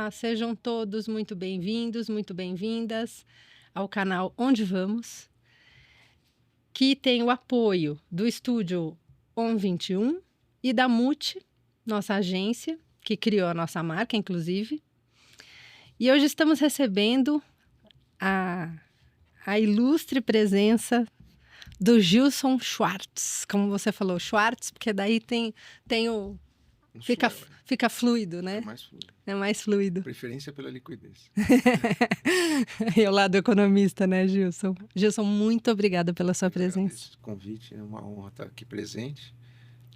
Olá, sejam todos muito bem-vindos, muito bem-vindas ao canal Onde Vamos, que tem o apoio do estúdio On21 e da Multi, nossa agência, que criou a nossa marca, inclusive. E hoje estamos recebendo a ilustre presença do Gilson Schwartz, como você falou, Schwartz, porque daí tem o... Fica fluido, né? É mais fluido. É mais fluido. Preferência pela liquidez. E o lado economista, né, Gilson? Gilson, muito obrigada pela sua presença. O convite é uma honra estar aqui presente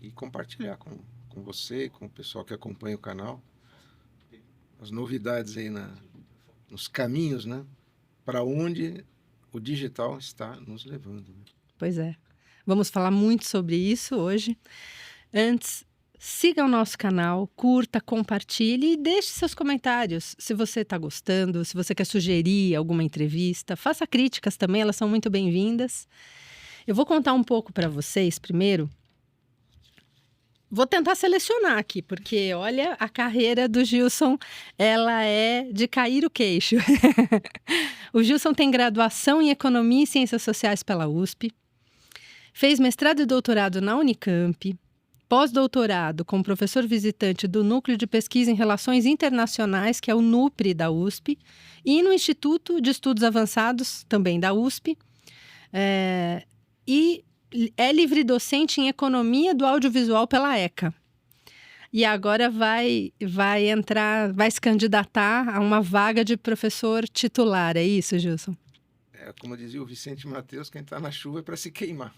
e compartilhar com você, com o pessoal que acompanha o canal, as novidades aí nos caminhos, né? Para onde o digital está nos levando. Né? Pois é. Vamos falar muito sobre isso hoje. Antes, siga o nosso canal, curta, compartilhe e deixe seus comentários. Se você está gostando, se você quer sugerir alguma entrevista, faça críticas também, elas são muito bem-vindas. Eu vou contar um pouco para vocês primeiro. Vou tentar selecionar aqui, porque olha, a carreira do Gilson, ela é de cair o queixo. O Gilson tem graduação em Economia e Ciências Sociais pela USP, fez mestrado e doutorado na Unicamp, pós-doutorado como professor visitante do Núcleo de Pesquisa em Relações Internacionais, que é o NUPRI da USP, e no Instituto de Estudos Avançados, também da USP, e é livre-docente em Economia do Audiovisual pela ECA. E agora vai se candidatar a uma vaga de professor titular, é isso, Gilson? Como dizia o Vicente Mateus, quem está na chuva é para se queimar.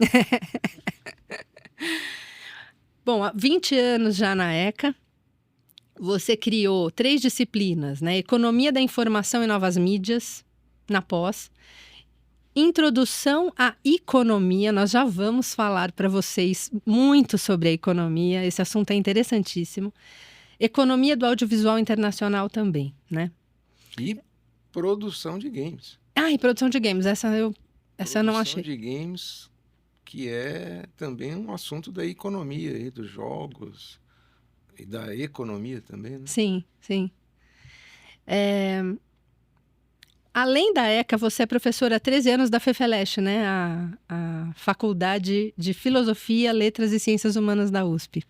Bom, há 20 anos já na ECA, você criou 3 disciplinas, né? Economia da Informação e Novas Mídias, na pós. Introdução à Economia, nós já vamos falar para vocês muito sobre a economia, esse assunto é interessantíssimo. Economia do Audiovisual Internacional também, né? E produção de games. E produção de games, essa eu não achei. Produção de games, que é também um assunto da economia, aí, dos jogos e da economia também, né? Sim, sim. Além da ECA, você é professora há 13 anos da FEFELESH, né? A Faculdade de Filosofia, Letras e Ciências Humanas da USP.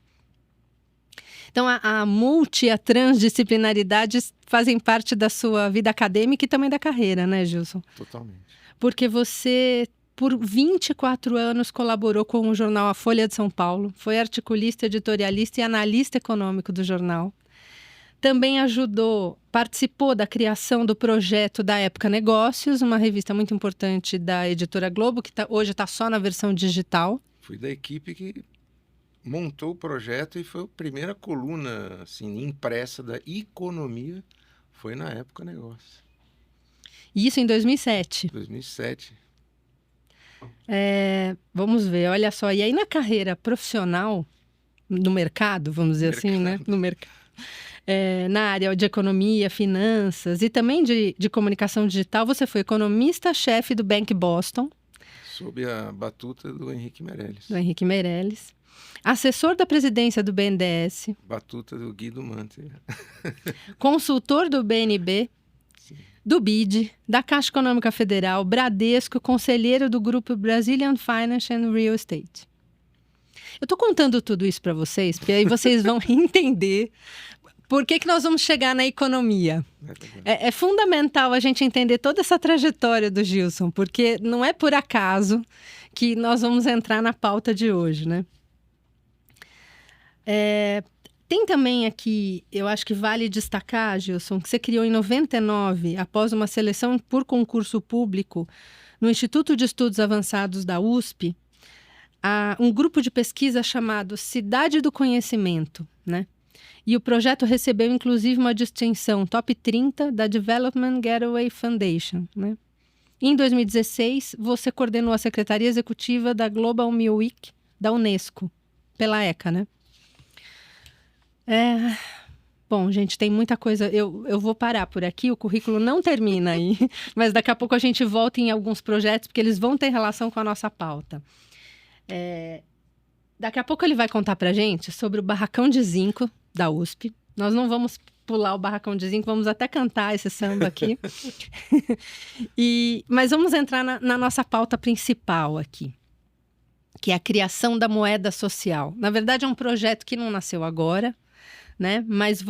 Então, a multi e a transdisciplinaridade fazem parte da sua vida acadêmica e também da carreira, né, Gilson? Totalmente. Porque você, por 24 anos, colaborou com o jornal A Folha de São Paulo, foi articulista, editorialista e analista econômico do jornal. Também participou da criação do projeto da Época Negócios, uma revista muito importante da Editora Globo, que hoje está só na versão digital. Fui da equipe que montou o projeto e foi a primeira coluna assim, impressa da economia, foi na Época Negócios. Isso em 2007. 2007. Vamos ver, olha só. E aí na carreira profissional, no mercado, vamos dizer assim, né? No mercado. Na área de economia, finanças e também de comunicação digital, você foi economista-chefe do Bank Boston. Sob a batuta do Henrique Meirelles. Assessor da presidência do BNDES. Batuta do Guido Manter. Consultor do BNB. Sim. Do BID, da Caixa Econômica Federal, Bradesco, conselheiro do grupo Brazilian Finance and Real Estate. Eu estou contando tudo isso para vocês, porque aí vocês vão entender por que nós vamos chegar na economia. É fundamental a gente entender toda essa trajetória do Gilson, porque não é por acaso que nós vamos entrar na pauta de hoje, né? Tem também aqui, eu acho que vale destacar, Gilson, que você criou em 99, após uma seleção por concurso público, no Instituto de Estudos Avançados da USP, um grupo de pesquisa chamado Cidade do Conhecimento, né? E o projeto recebeu, inclusive, uma distinção Top 30 da Development Gateway Foundation, né? Em 2016, você coordenou a Secretaria Executiva da Global Meal Week da Unesco, pela ECA, né? Bom, gente, tem muita coisa. Eu vou parar por aqui, o currículo não termina aí, mas daqui a pouco a gente volta em alguns projetos, porque eles vão ter relação com a nossa pauta. Daqui a pouco ele vai contar pra gente sobre o barracão de zinco da USP. Nós não vamos pular o barracão de zinco, vamos até cantar esse samba aqui. Mas vamos entrar na nossa pauta principal aqui, que é a criação da moeda social. Na verdade, é um projeto que não nasceu agora, né? Mas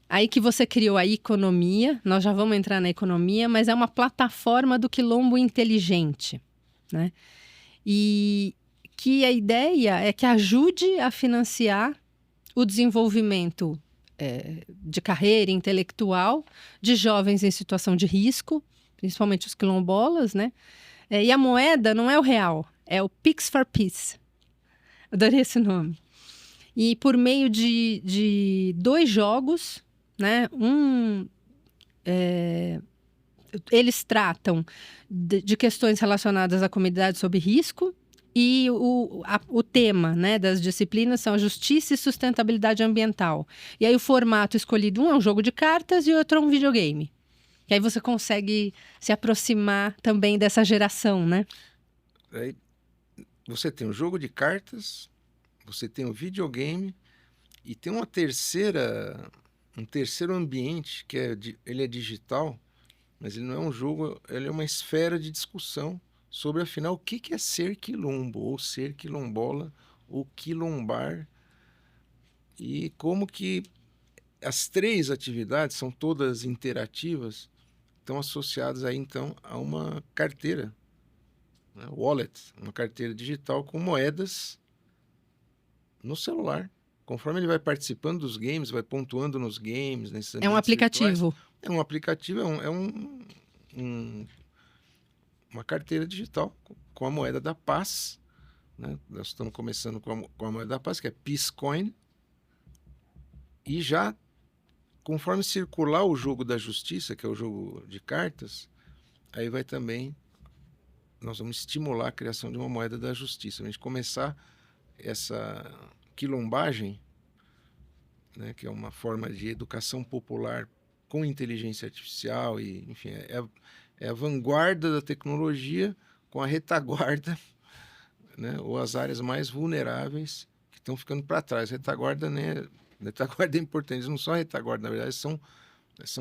aí que você criou a economia, nós já vamos entrar na economia, mas é uma plataforma do quilombo inteligente, né? E que a ideia é que ajude a financiar o desenvolvimento de carreira intelectual de jovens em situação de risco, principalmente os quilombolas, né? E a moeda não é o real, é o Pix for Peace. Adorei esse nome. E por meio de 2 jogos, né? Eles tratam de questões relacionadas à comunidade sob risco, e o tema, né, das disciplinas são a justiça e sustentabilidade ambiental. E aí o formato escolhido, um é um jogo de cartas e o outro é um videogame. E aí você consegue se aproximar também dessa geração, né? Aí você tem um jogo de cartas, você tem um videogame e tem um terceiro ambiente que ele é digital, mas ele não é um jogo, ele é uma esfera de discussão sobre, afinal, o que é ser quilombo, ou ser quilombola, ou quilombar, e como que as 3 atividades são todas interativas, estão associadas aí, então, a uma carteira, né? Wallet, uma carteira digital com moedas no celular. Conforme ele vai participando dos games, vai pontuando nos games, nesses É um ambientes virtuais, aplicativo. é um aplicativo, uma carteira digital com a moeda da paz, né? Nós estamos começando com a moeda da paz, que é Peace Coin, e já, conforme circular o jogo da justiça, que é o jogo de cartas, aí nós vamos estimular a criação de uma moeda da justiça. A gente começar essa quilombagem, né, que é uma forma de educação popular com inteligência artificial, e, enfim, é a vanguarda da tecnologia com a retaguarda, né, ou as áreas mais vulneráveis que estão ficando para trás. Retaguarda, né, retaguarda é importante, eles não são a retaguarda, na verdade são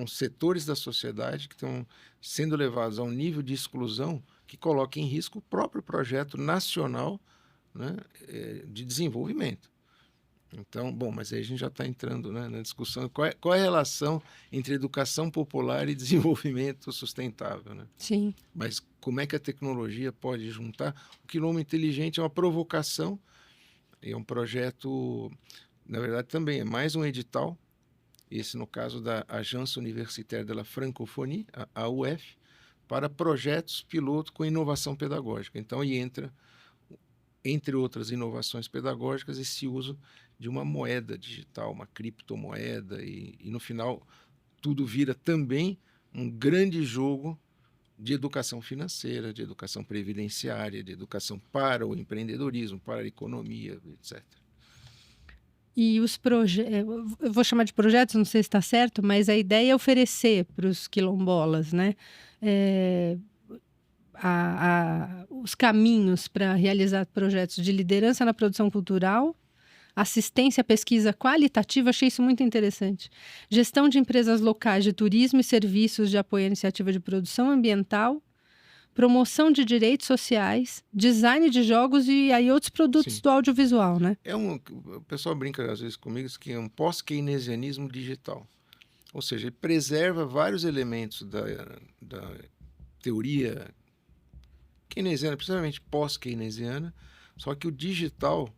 setores da sociedade que estão sendo levados a um nível de exclusão que coloca em risco o próprio projeto nacional, né, de desenvolvimento. Então, bom, mas aí a gente já está entrando, né, na discussão qual é a relação entre educação popular e desenvolvimento sustentável, né? Sim. Mas como é que a tecnologia pode juntar? O Quilombo Inteligente é uma provocação, é um projeto, na verdade também é mais um edital, esse no caso da Agência Universitaire de la Francophonie, a UF, para projetos piloto com inovação pedagógica. Então aí entra, entre outras inovações pedagógicas, esse uso de uma moeda digital, uma criptomoeda, e no final tudo vira também um grande jogo de educação financeira, de educação previdenciária, de educação para o empreendedorismo, para a economia, etc. E os projetos, eu vou chamar de projetos, não sei se está certo, mas a ideia é oferecer para os quilombolas, né, os caminhos para realizar projetos de liderança na produção cultural, assistência à pesquisa qualitativa, achei isso muito interessante, gestão de empresas locais de turismo e serviços de apoio à iniciativa de produção ambiental, promoção de direitos sociais, design de jogos e aí outros produtos Sim. do audiovisual, né? O pessoal brinca às vezes comigo que é um pós-keynesianismo digital. Ou seja, ele preserva vários elementos da teoria keynesiana, precisamente pós-keynesiana, só que o digital,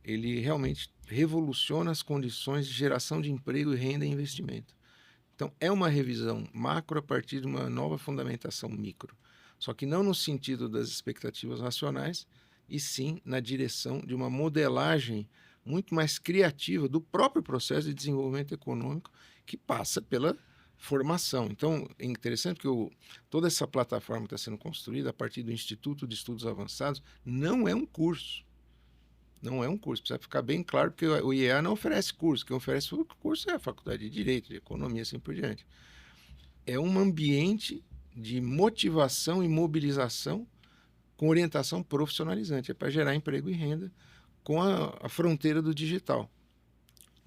ele realmente revoluciona as condições de geração de emprego e renda e investimento. Então, é uma revisão macro a partir de uma nova fundamentação micro. Só que não no sentido das expectativas racionais, e sim na direção de uma modelagem muito mais criativa do próprio processo de desenvolvimento econômico, que passa pela formação. Então, é interessante que toda essa plataforma está sendo construída a partir do Instituto de Estudos Avançados, não é um curso. Não é um curso, precisa ficar bem claro, porque o IEA não oferece curso, quem oferece o curso é a Faculdade de Direito, de Economia, assim por diante. É um ambiente de motivação e mobilização com orientação profissionalizante, é para gerar emprego e renda com a fronteira do digital.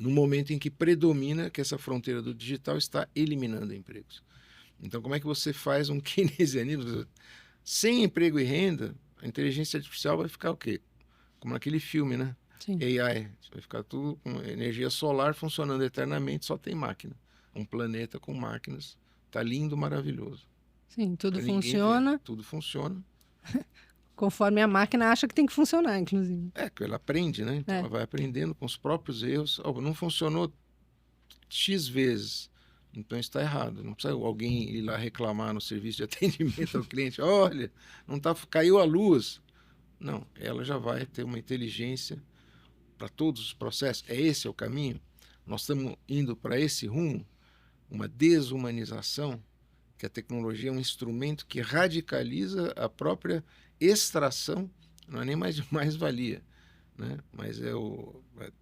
no momento em que predomina que essa fronteira do digital está eliminando empregos. Então, como é que você faz um keynesianismo? Sem emprego e renda, a inteligência artificial vai ficar o quê? Como naquele filme, né? Sim. AI. Vai ficar tudo com energia solar funcionando eternamente, só tem máquina. Um planeta com máquinas. Tá lindo, maravilhoso. Sim, tudo Pra ninguém ver. funciona Tudo funciona. conforme a máquina acha que tem que funcionar, inclusive. Ela aprende, né? Então É. ela vai aprendendo com os próprios erros. Oh, não funcionou X vezes. Então está errado. Não precisa alguém ir lá reclamar no serviço de atendimento ao cliente. Olha, não tá, caiu a luz. Não, ela já vai ter uma inteligência para todos os processos. Esse é o caminho. Nós estamos indo para esse rumo, uma desumanização, que a tecnologia é um instrumento que radicaliza a própria extração, não é nem mais de mais-valia, né? Mas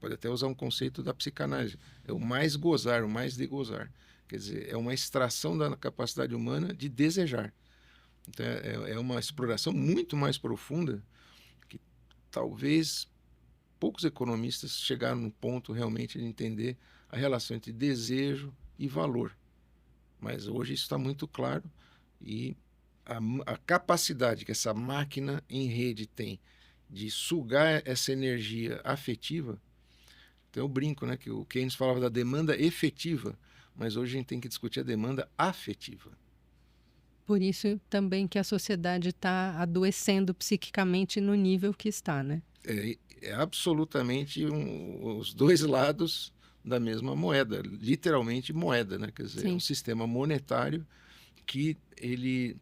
pode até usar um conceito da psicanálise, é o mais gozar, o mais de gozar. Quer dizer, é uma extração da capacidade humana de desejar. Então, é uma exploração muito mais profunda que talvez poucos economistas chegaram no ponto realmente de entender a relação entre desejo e valor. Mas hoje isso está muito claro e a capacidade que essa máquina em rede tem de sugar essa energia afetiva. Então eu brinco, né, que o Keynes falava da demanda efetiva, mas hoje a gente tem que discutir a demanda afetiva. Por isso também que a sociedade está adoecendo psiquicamente no nível que está, né? É absolutamente os dois lados da mesma moeda, literalmente moeda, né? Quer dizer, Sim. É um sistema monetário que ele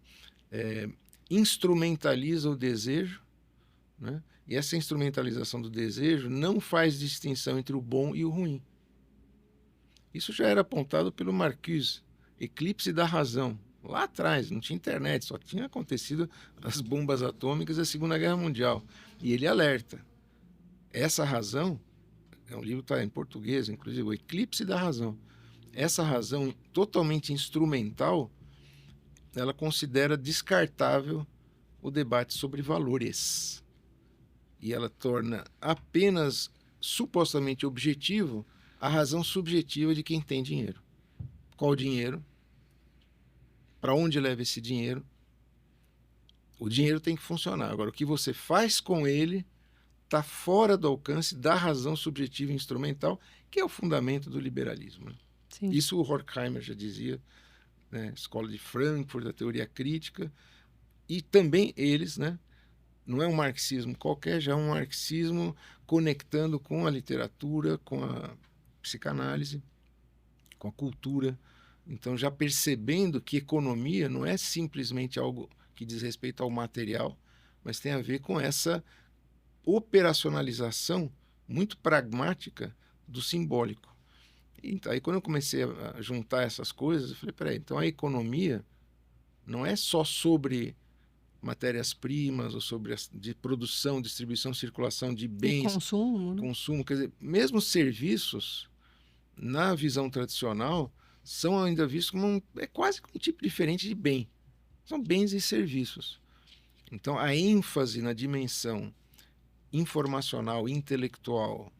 instrumentaliza o desejo, né? E essa instrumentalização do desejo não faz distinção entre o bom e o ruim. Isso já era apontado pelo Marcuse, Eclipse da Razão. Lá atrás, não tinha internet, só tinha acontecido as bombas atômicas da Segunda Guerra Mundial. E ele alerta. Essa razão, o livro está em português, inclusive, o Eclipse da Razão. Essa razão totalmente instrumental, ela considera descartável o debate sobre valores. E ela torna apenas supostamente objetivo a razão subjetiva de quem tem dinheiro. Qual dinheiro? Para onde leva esse dinheiro? O dinheiro tem que funcionar. Agora, o que você faz com ele está fora do alcance da razão subjetiva e instrumental, que é o fundamento do liberalismo. Sim. Isso o Horkheimer já dizia, né? Escola de Frankfurt, da teoria crítica, e também eles, né? Não é um marxismo qualquer, já é um marxismo conectando com a literatura, com a psicanálise, com a cultura. Então, já percebendo que economia não é simplesmente algo que diz respeito ao material, mas tem a ver com essa operacionalização muito pragmática do simbólico. Então, aí, quando eu comecei a juntar essas coisas, eu falei, peraí, então a economia não é só sobre matérias-primas ou sobre de produção, distribuição, circulação de bens, consumo, né? consumo, quer dizer, mesmo serviços, na visão tradicional, são ainda vistos como é quase um tipo diferente de bem. São bens e serviços. Então, a ênfase na dimensão informacional, intelectual,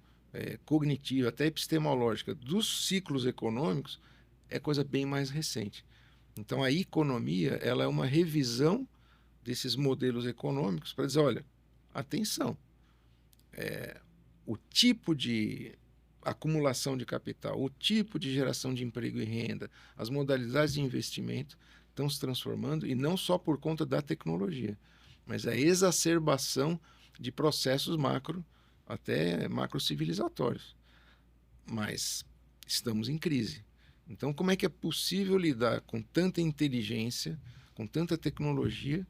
cognitiva, até epistemológica dos ciclos econômicos é coisa bem mais recente. Então, a economia ela é uma revisão desses modelos econômicos para dizer, olha, atenção, o tipo de acumulação de capital, o tipo de geração de emprego e renda, as modalidades de investimento estão se transformando, e não só por conta da tecnologia, mas a exacerbação de processos macro, até macro-civilizatórios. Mas estamos em crise. Então, como é que é possível lidar com tanta inteligência, com tanta tecnologia,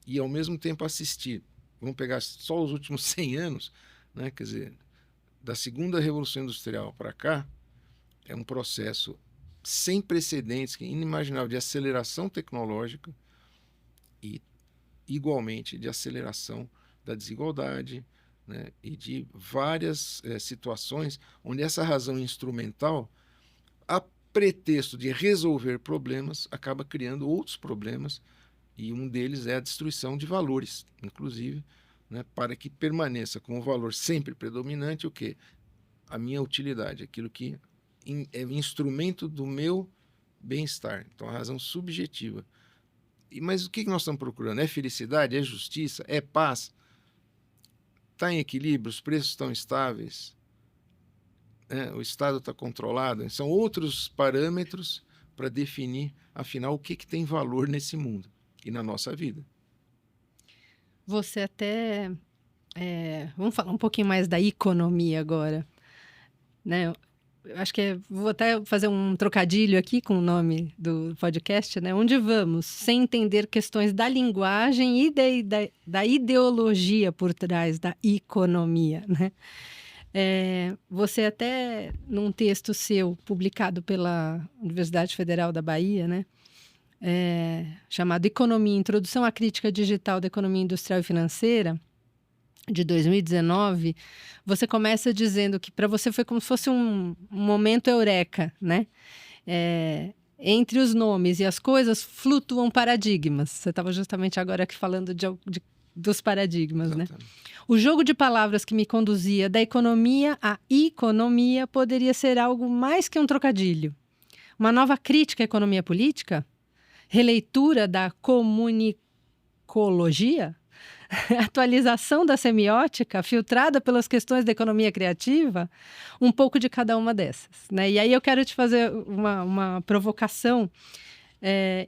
e ao mesmo tempo assistir? Vamos pegar só os últimos 100 anos, né? Quer dizer, da segunda Revolução Industrial para cá, é um processo sem precedentes, inimaginável, de aceleração tecnológica e, igualmente, de aceleração da desigualdade, né? E de várias situações onde essa razão instrumental, a pretexto de resolver problemas, acaba criando outros problemas, e um deles é a destruição de valores, inclusive, né, para que permaneça como valor sempre predominante o quê? a minha utilidade, aquilo que é instrumento do meu bem-estar. Então, a razão subjetiva. Mas o que nós estamos procurando? É felicidade? É justiça? É paz? Está em equilíbrio? Os preços estão estáveis? O Estado está controlado? São outros parâmetros para definir, afinal, o que tem valor nesse mundo e na nossa vida. Você até... vamos falar um pouquinho mais da economia agora, né? Eu acho que vou até fazer um trocadilho aqui com o nome do podcast, né? Onde vamos, sem entender questões da linguagem e da ideologia por trás da economia, né? Você até, num texto seu, publicado pela Universidade Federal da Bahia, né? Chamado Economia, Introdução à Crítica Digital da Economia Industrial e Financeira, de 2019, você começa dizendo que para você foi como se fosse um momento eureka, né? Entre os nomes e as coisas flutuam paradigmas. Você estava justamente agora aqui falando dos paradigmas, né? O jogo de palavras que me conduzia da economia à economia poderia ser algo mais que um trocadilho. Uma nova crítica à economia política? Releitura da comunicologia? Atualização da semiótica, filtrada pelas questões da economia criativa, um pouco de cada uma dessas, né? E aí eu quero te fazer uma provocação,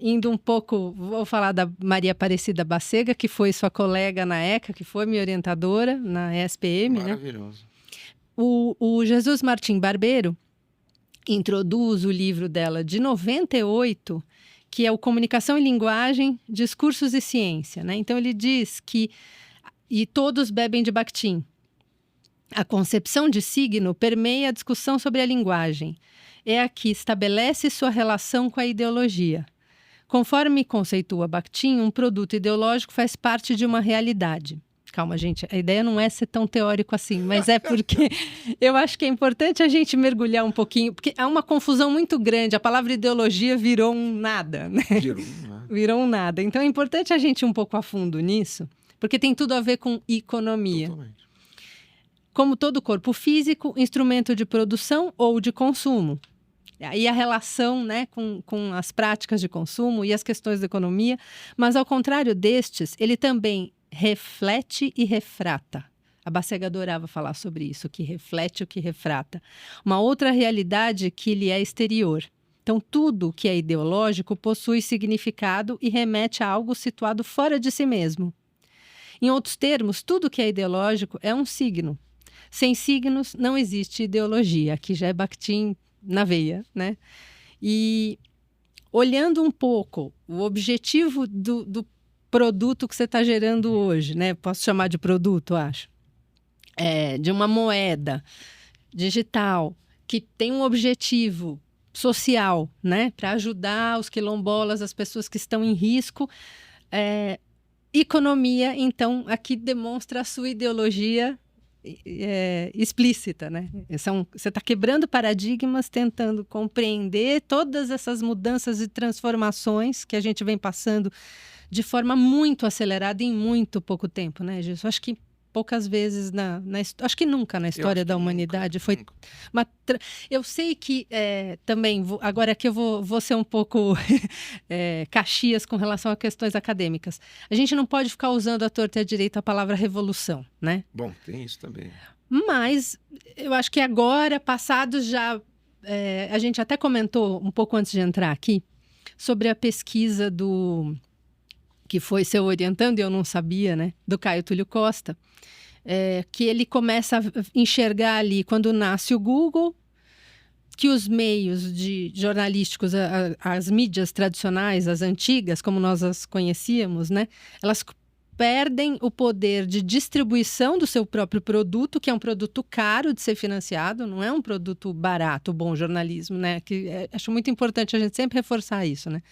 indo um pouco, vou falar da Maria Aparecida Bacega, que foi sua colega na ECA, que foi minha orientadora na ESPM, maravilhoso, né? O Jesus Martim Barbeiro introduz o livro dela de 98, que é o Comunicação e Linguagem, Discursos e Ciência, né? Então, ele diz que e todos bebem de Bakhtin. A concepção de signo permeia a discussão sobre a linguagem. É a que estabelece sua relação com a ideologia. Conforme conceitua Bakhtin, um produto ideológico faz parte de uma realidade. Calma, gente, a ideia não é ser tão teórico assim, mas é porque eu acho que é importante a gente mergulhar um pouquinho, porque há uma confusão muito grande, a palavra ideologia virou um nada, né? Virou um nada. Então é importante a gente ir um pouco a fundo nisso, porque tem tudo a ver com economia. Totalmente. Como todo corpo físico, instrumento de produção ou de consumo. E a relação, né, com as práticas de consumo e as questões da economia, mas ao contrário destes, ele também reflete e refrata. A Bacega adorava falar sobre isso, o que reflete, o que refrata. Uma outra realidade que lhe é exterior. Então, tudo que é ideológico possui significado e remete a algo situado fora de si mesmo. Em outros termos, tudo que é ideológico é um signo. Sem signos, não existe ideologia. Aqui já é Bakhtin na veia, né? E olhando um pouco o objetivo do produto que você está gerando hoje, né? Posso chamar de produto, acho. De uma moeda digital que tem um objetivo social, né? Para ajudar os quilombolas, as pessoas que estão em risco. Economia, então, aqui demonstra a sua ideologia explícita, né? Você está quebrando paradigmas, tentando compreender todas essas mudanças e transformações que a gente vem passando de forma muito acelerada em muito pouco tempo, né, Gilson? Acho que poucas vezes, acho que nunca na história da humanidade foi uma... Eu sei que também, agora que eu vou ser um pouco Caxias com relação a questões acadêmicas. A gente não pode ficar usando à torta e à direita a palavra revolução, né? Bom, tem isso também. Mas eu acho que agora, passados já... a gente até comentou um pouco antes de entrar aqui sobre a pesquisa que foi seu orientando, e eu não sabia, né? Do Caio Túlio Costa, que ele começa a enxergar ali, quando nasce o Google, que os meios jornalísticos, as mídias tradicionais, as antigas, como nós as conhecíamos, né? Elas perdem o poder de distribuição do seu próprio produto, que é um produto caro de ser financiado, não é um produto barato, o bom jornalismo, né? Acho muito importante a gente sempre reforçar isso, né?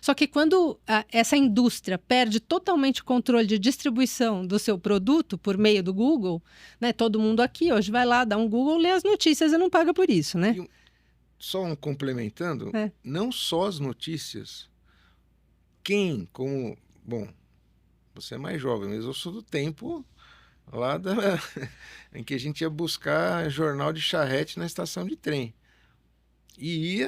Só que quando essa indústria perde totalmente o controle de distribuição do seu produto por meio do Google, né? Todo mundo aqui hoje vai lá, dá um Google, lê as notícias e não paga por isso, né? Só complementando, não só as notícias. Bom, você é mais jovem, mas eu sou do tempo lá em que a gente ia buscar jornal de charrete na estação de trem. E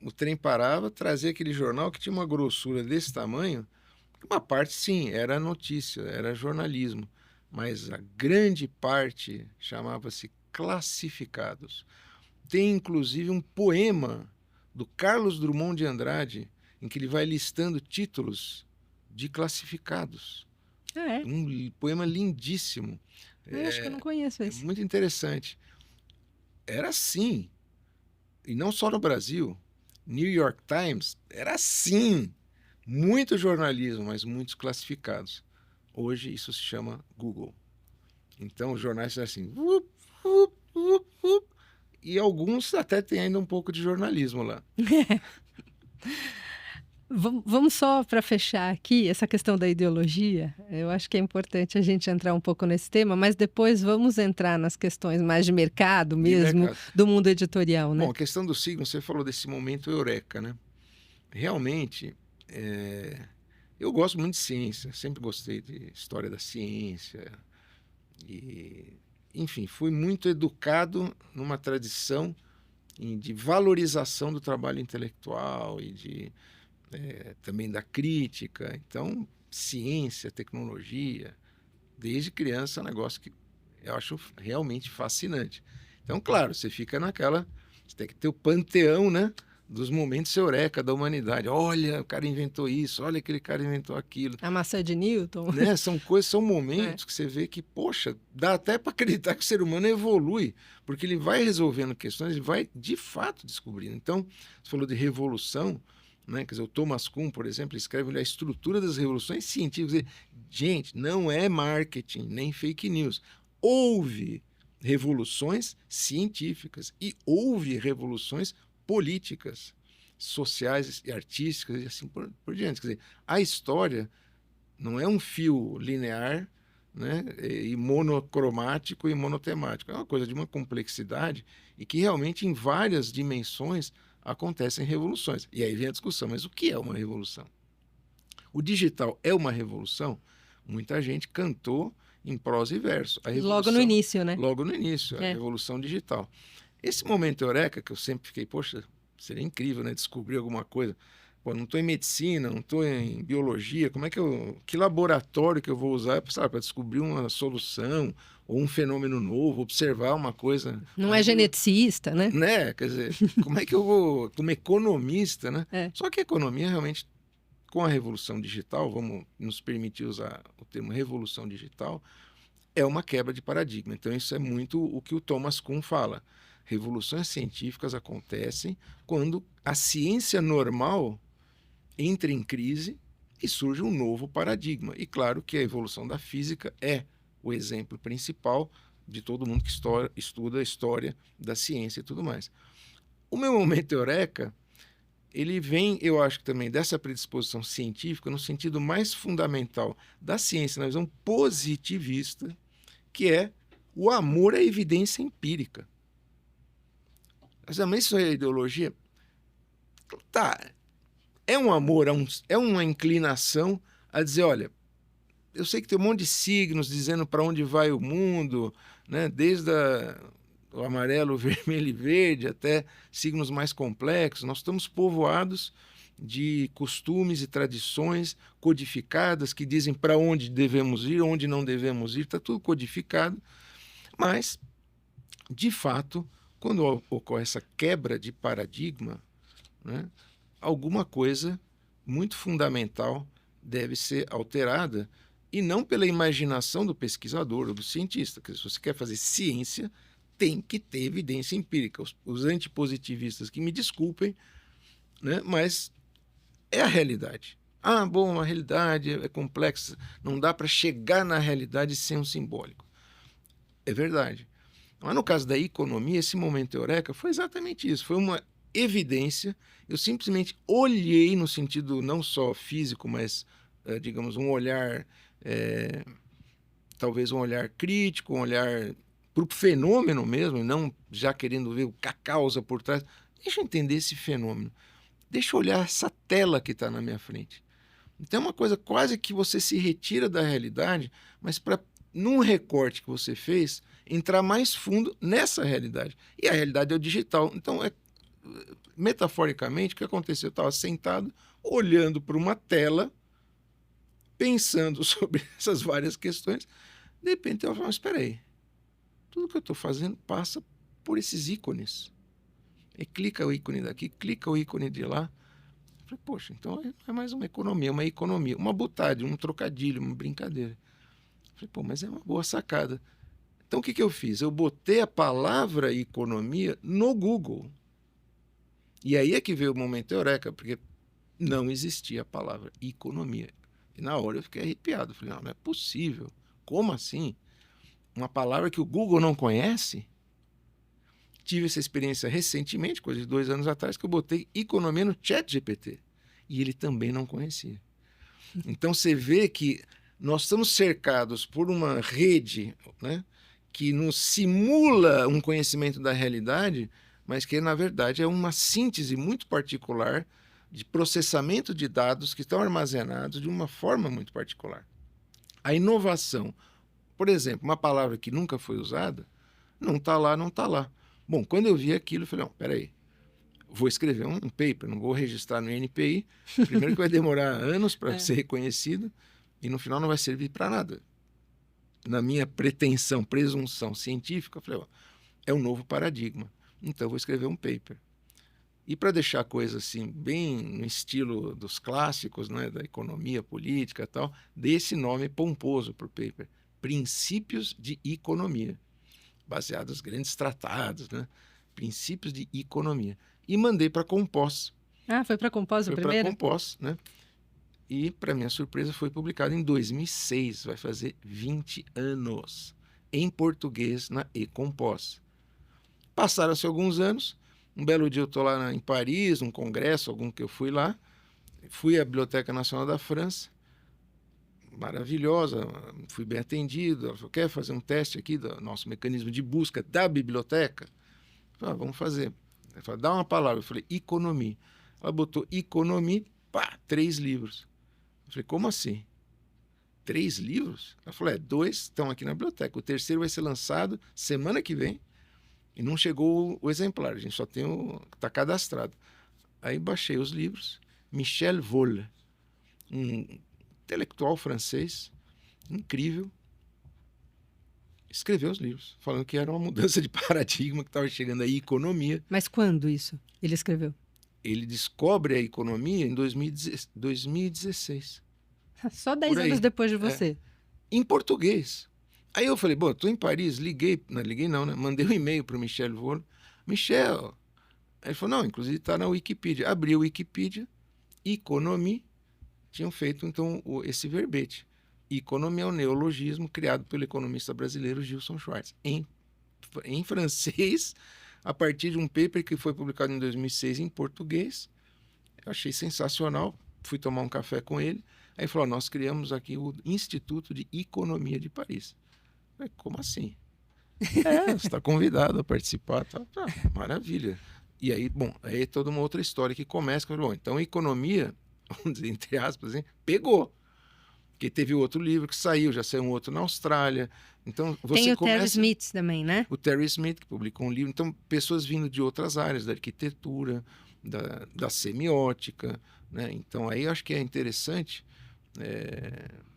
o trem parava, trazia aquele jornal que tinha uma grossura desse tamanho. Uma parte, sim, era notícia, era jornalismo, mas a grande parte chamava-se classificados. Tem, inclusive, um poema do Carlos Drummond de Andrade, em que ele vai listando títulos de classificados. É? Um poema lindíssimo. Eu acho que eu não conheço É esse. muito interessante. Era assim, e não só no Brasil. New York Times era assim. Muito jornalismo, mas muitos classificados. Hoje isso se chama Google. Então os jornais são assim. E alguns até têm ainda um pouco de jornalismo lá. Vamos só para fechar aqui essa questão da ideologia. Eu acho que é importante a gente entrar um pouco nesse tema, mas depois vamos entrar nas questões mais de mercado mesmo, mercado. do mundo editorial, né? Bom, a questão do signo, você falou desse momento eureka, né? Realmente, eu gosto muito de ciência, sempre gostei de história da ciência. E, enfim, fui muito educado numa tradição de valorização do trabalho intelectual e também da crítica. Então, ciência, tecnologia, desde criança é um negócio que eu acho realmente fascinante. Então, claro, você fica naquela... Você tem que ter o panteão, né? Dos momentos eureka da humanidade. Olha, o cara inventou isso, olha, aquele cara inventou aquilo. A maçã de Newton. Né? São coisas, são momentos que você vê que, poxa, dá até para acreditar que o ser humano evolui, porque ele vai resolvendo questões, ele vai de fato descobrindo. Então, você falou de revolução, né? Quer dizer, o Thomas Kuhn, por exemplo, escreve a estrutura das revoluções científicas. Gente, não é marketing, nem fake news. Houve revoluções científicas e houve revoluções políticas, sociais e artísticas e assim por diante. Quer dizer, a história não é um fio linear, né, e monocromático e monotemático. É uma coisa de uma complexidade e que realmente em várias dimensões acontecem revoluções. E aí vem a discussão, mas o que é uma revolução? O digital é uma revolução? Muita gente cantou em prosa e verso. Logo no início, né? Logo no início, a revolução digital. Esse momento eureka, que eu sempre fiquei, poxa, seria incrível, né, descobrir alguma coisa. Pô, não estou em medicina, não estou em biologia, como é que laboratório que eu vou usar para descobrir uma solução ou um fenômeno novo, observar uma coisa... Não é geneticista, né? Né? Quer dizer, como é que eu vou, como economista, né? Só que a economia realmente, com a revolução digital, vamos nos permitir usar o termo revolução digital, é uma quebra de paradigma. Então isso é muito o que o Thomas Kuhn fala. Revoluções científicas acontecem quando a ciência normal entra em crise e surge um novo paradigma. E claro que a evolução da física é o exemplo principal de todo mundo que estuda a história da ciência e tudo mais. O meu momento eureka, ele vem, eu acho que também, dessa predisposição científica no sentido mais fundamental da ciência, na visão positivista, que é o amor à evidência empírica. Mas isso é ideologia? Tá, é um amor, é uma inclinação a dizer, olha, eu sei que tem um monte de signos dizendo para onde vai o mundo, né? Desde o amarelo, o vermelho e verde até signos mais complexos. Nós estamos povoados de costumes e tradições codificadas que dizem para onde devemos ir, onde não devemos ir, está tudo codificado. Mas, de fato, quando ocorre essa quebra de paradigma, né, alguma coisa muito fundamental deve ser alterada, e não pela imaginação do pesquisador ou do cientista. Porque se você quer fazer ciência, tem que ter evidência empírica. Os antipositivistas que me desculpem, né, mas é a realidade. Ah, bom, a realidade é complexa, não dá para chegar na realidade sem um simbólico. É verdade. Mas no caso da economia, esse momento eureka foi exatamente isso. Foi uma evidência. Eu simplesmente olhei no sentido não só físico, mas, digamos, um olhar, talvez um olhar crítico, um olhar para o fenômeno mesmo, não já querendo ver a causa por trás. Deixa eu entender esse fenômeno. Deixa eu olhar essa tela que está na minha frente. Então é uma coisa quase que você se retira da realidade, mas para num recorte que você fez, entrar mais fundo nessa realidade. E a realidade é o digital. Então, metaforicamente, o que aconteceu? Eu estava sentado, olhando para uma tela, pensando sobre essas várias questões. De repente, eu falei, mas espera aí. Tudo que eu estou fazendo passa por esses ícones. E clica o ícone daqui, clica o ícone de lá. Eu falei, poxa, então é mais uma economia, uma butade, um trocadilho, uma brincadeira. Eu falei, pô, mas é uma boa sacada. Então, o que eu fiz? Eu botei a palavra economia no Google. E aí é que veio o momento eureka, porque não existia a palavra economia. E na hora eu fiquei arrepiado. Eu falei, não é possível. Como assim? Uma palavra que o Google não conhece? Tive essa experiência recentemente, coisa de 2 anos atrás, que eu botei economia no ChatGPT. E ele também não conhecia. Então você vê que nós estamos cercados por uma rede, né, que nos simula um conhecimento da realidade, mas que na verdade é uma síntese muito particular de processamento de dados que estão armazenados de uma forma muito particular. A inovação, por exemplo, uma palavra que nunca foi usada, não está lá, não está lá. Bom, quando eu vi aquilo, eu falei, não, peraí, vou escrever um paper, não vou registrar no INPI, primeiro que vai demorar anos para ser reconhecido, e no final não vai servir para nada. Na minha presunção científica, eu falei, ó, é um novo paradigma, então eu vou escrever um paper. E para deixar a coisa assim, bem no estilo dos clássicos, né, da economia política e tal, dei esse nome pomposo para o paper, Princípios de Economia, baseado nos grandes tratados, né? Princípios de Economia. E mandei para a Compós. Ah, foi para a Compós o primeiro? Foi para a Compós, né? E, para minha surpresa, foi publicado em 2006, vai fazer 20 anos, em português, na E-Compós. Passaram-se alguns anos, um belo dia eu estou lá em Paris, um congresso, algum que eu fui lá, fui à Biblioteca Nacional da França, maravilhosa, fui bem atendido, ela falou, quer fazer um teste aqui do nosso mecanismo de busca da biblioteca? Eu falei, vamos fazer. Ela falou, dá uma palavra. Eu falei, economia. Ela botou economia, pá, 3 livros. Eu falei, como assim? 3 livros? Ela falou, 2 estão aqui na biblioteca, o terceiro vai ser lançado semana que vem, e não chegou o exemplar, a gente só tem está cadastrado. Aí baixei os livros, Michel Volle, um intelectual francês, incrível, escreveu os livros, falando que era uma mudança de paradigma, que estava chegando aí economia. Mas quando isso ele escreveu? Ele descobre a economia em 2016. Só 10 anos depois de você. Em português. Aí eu falei, bom, estou em Paris, não, né? Mandei um e-mail para o Michel Volle. Michel, aí ele falou, não, inclusive está na Wikipedia. Abri a Wikipedia, economia, tinham feito, então, esse verbete. Economia é um neologismo criado pelo economista brasileiro Gilson Schwartz, em francês, a partir de um paper que foi publicado em 2006 em português. Eu achei sensacional, fui tomar um café com ele. Aí ele falou, nós criamos aqui o Instituto de Economia de Paris. Eu falei, como assim? Você está convidado a participar. Tá, maravilha. E aí, bom, aí é toda uma outra história que começa com, bom, então a economia, vamos dizer, entre aspas, hein, pegou. Porque teve outro livro que saiu, já saiu um outro na Austrália. Então, você tem o começa... Terry Smith também, né? O Terry Smith, que publicou um livro. Então, pessoas vindo de outras áreas, da arquitetura, da semiótica, né? Então, aí eu acho que é interessante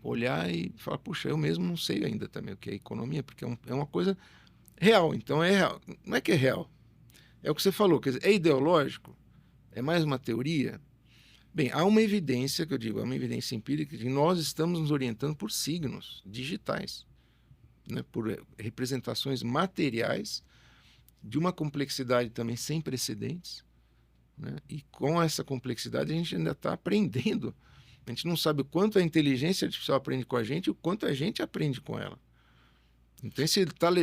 olhar e falar, puxa, eu mesmo não sei ainda também o que é economia, porque é uma coisa real. Então, é real. Não é que é real. É o que você falou, quer dizer, é ideológico? É mais uma teoria? Bem, há uma evidência, que eu digo, é uma evidência empírica, de que nós estamos nos orientando por signos digitais, né, por representações materiais de uma complexidade também sem precedentes, né, e com essa complexidade a gente ainda está aprendendo. A gente não sabe o quanto a inteligência artificial aprende com a gente e o quanto a gente aprende com ela. Então,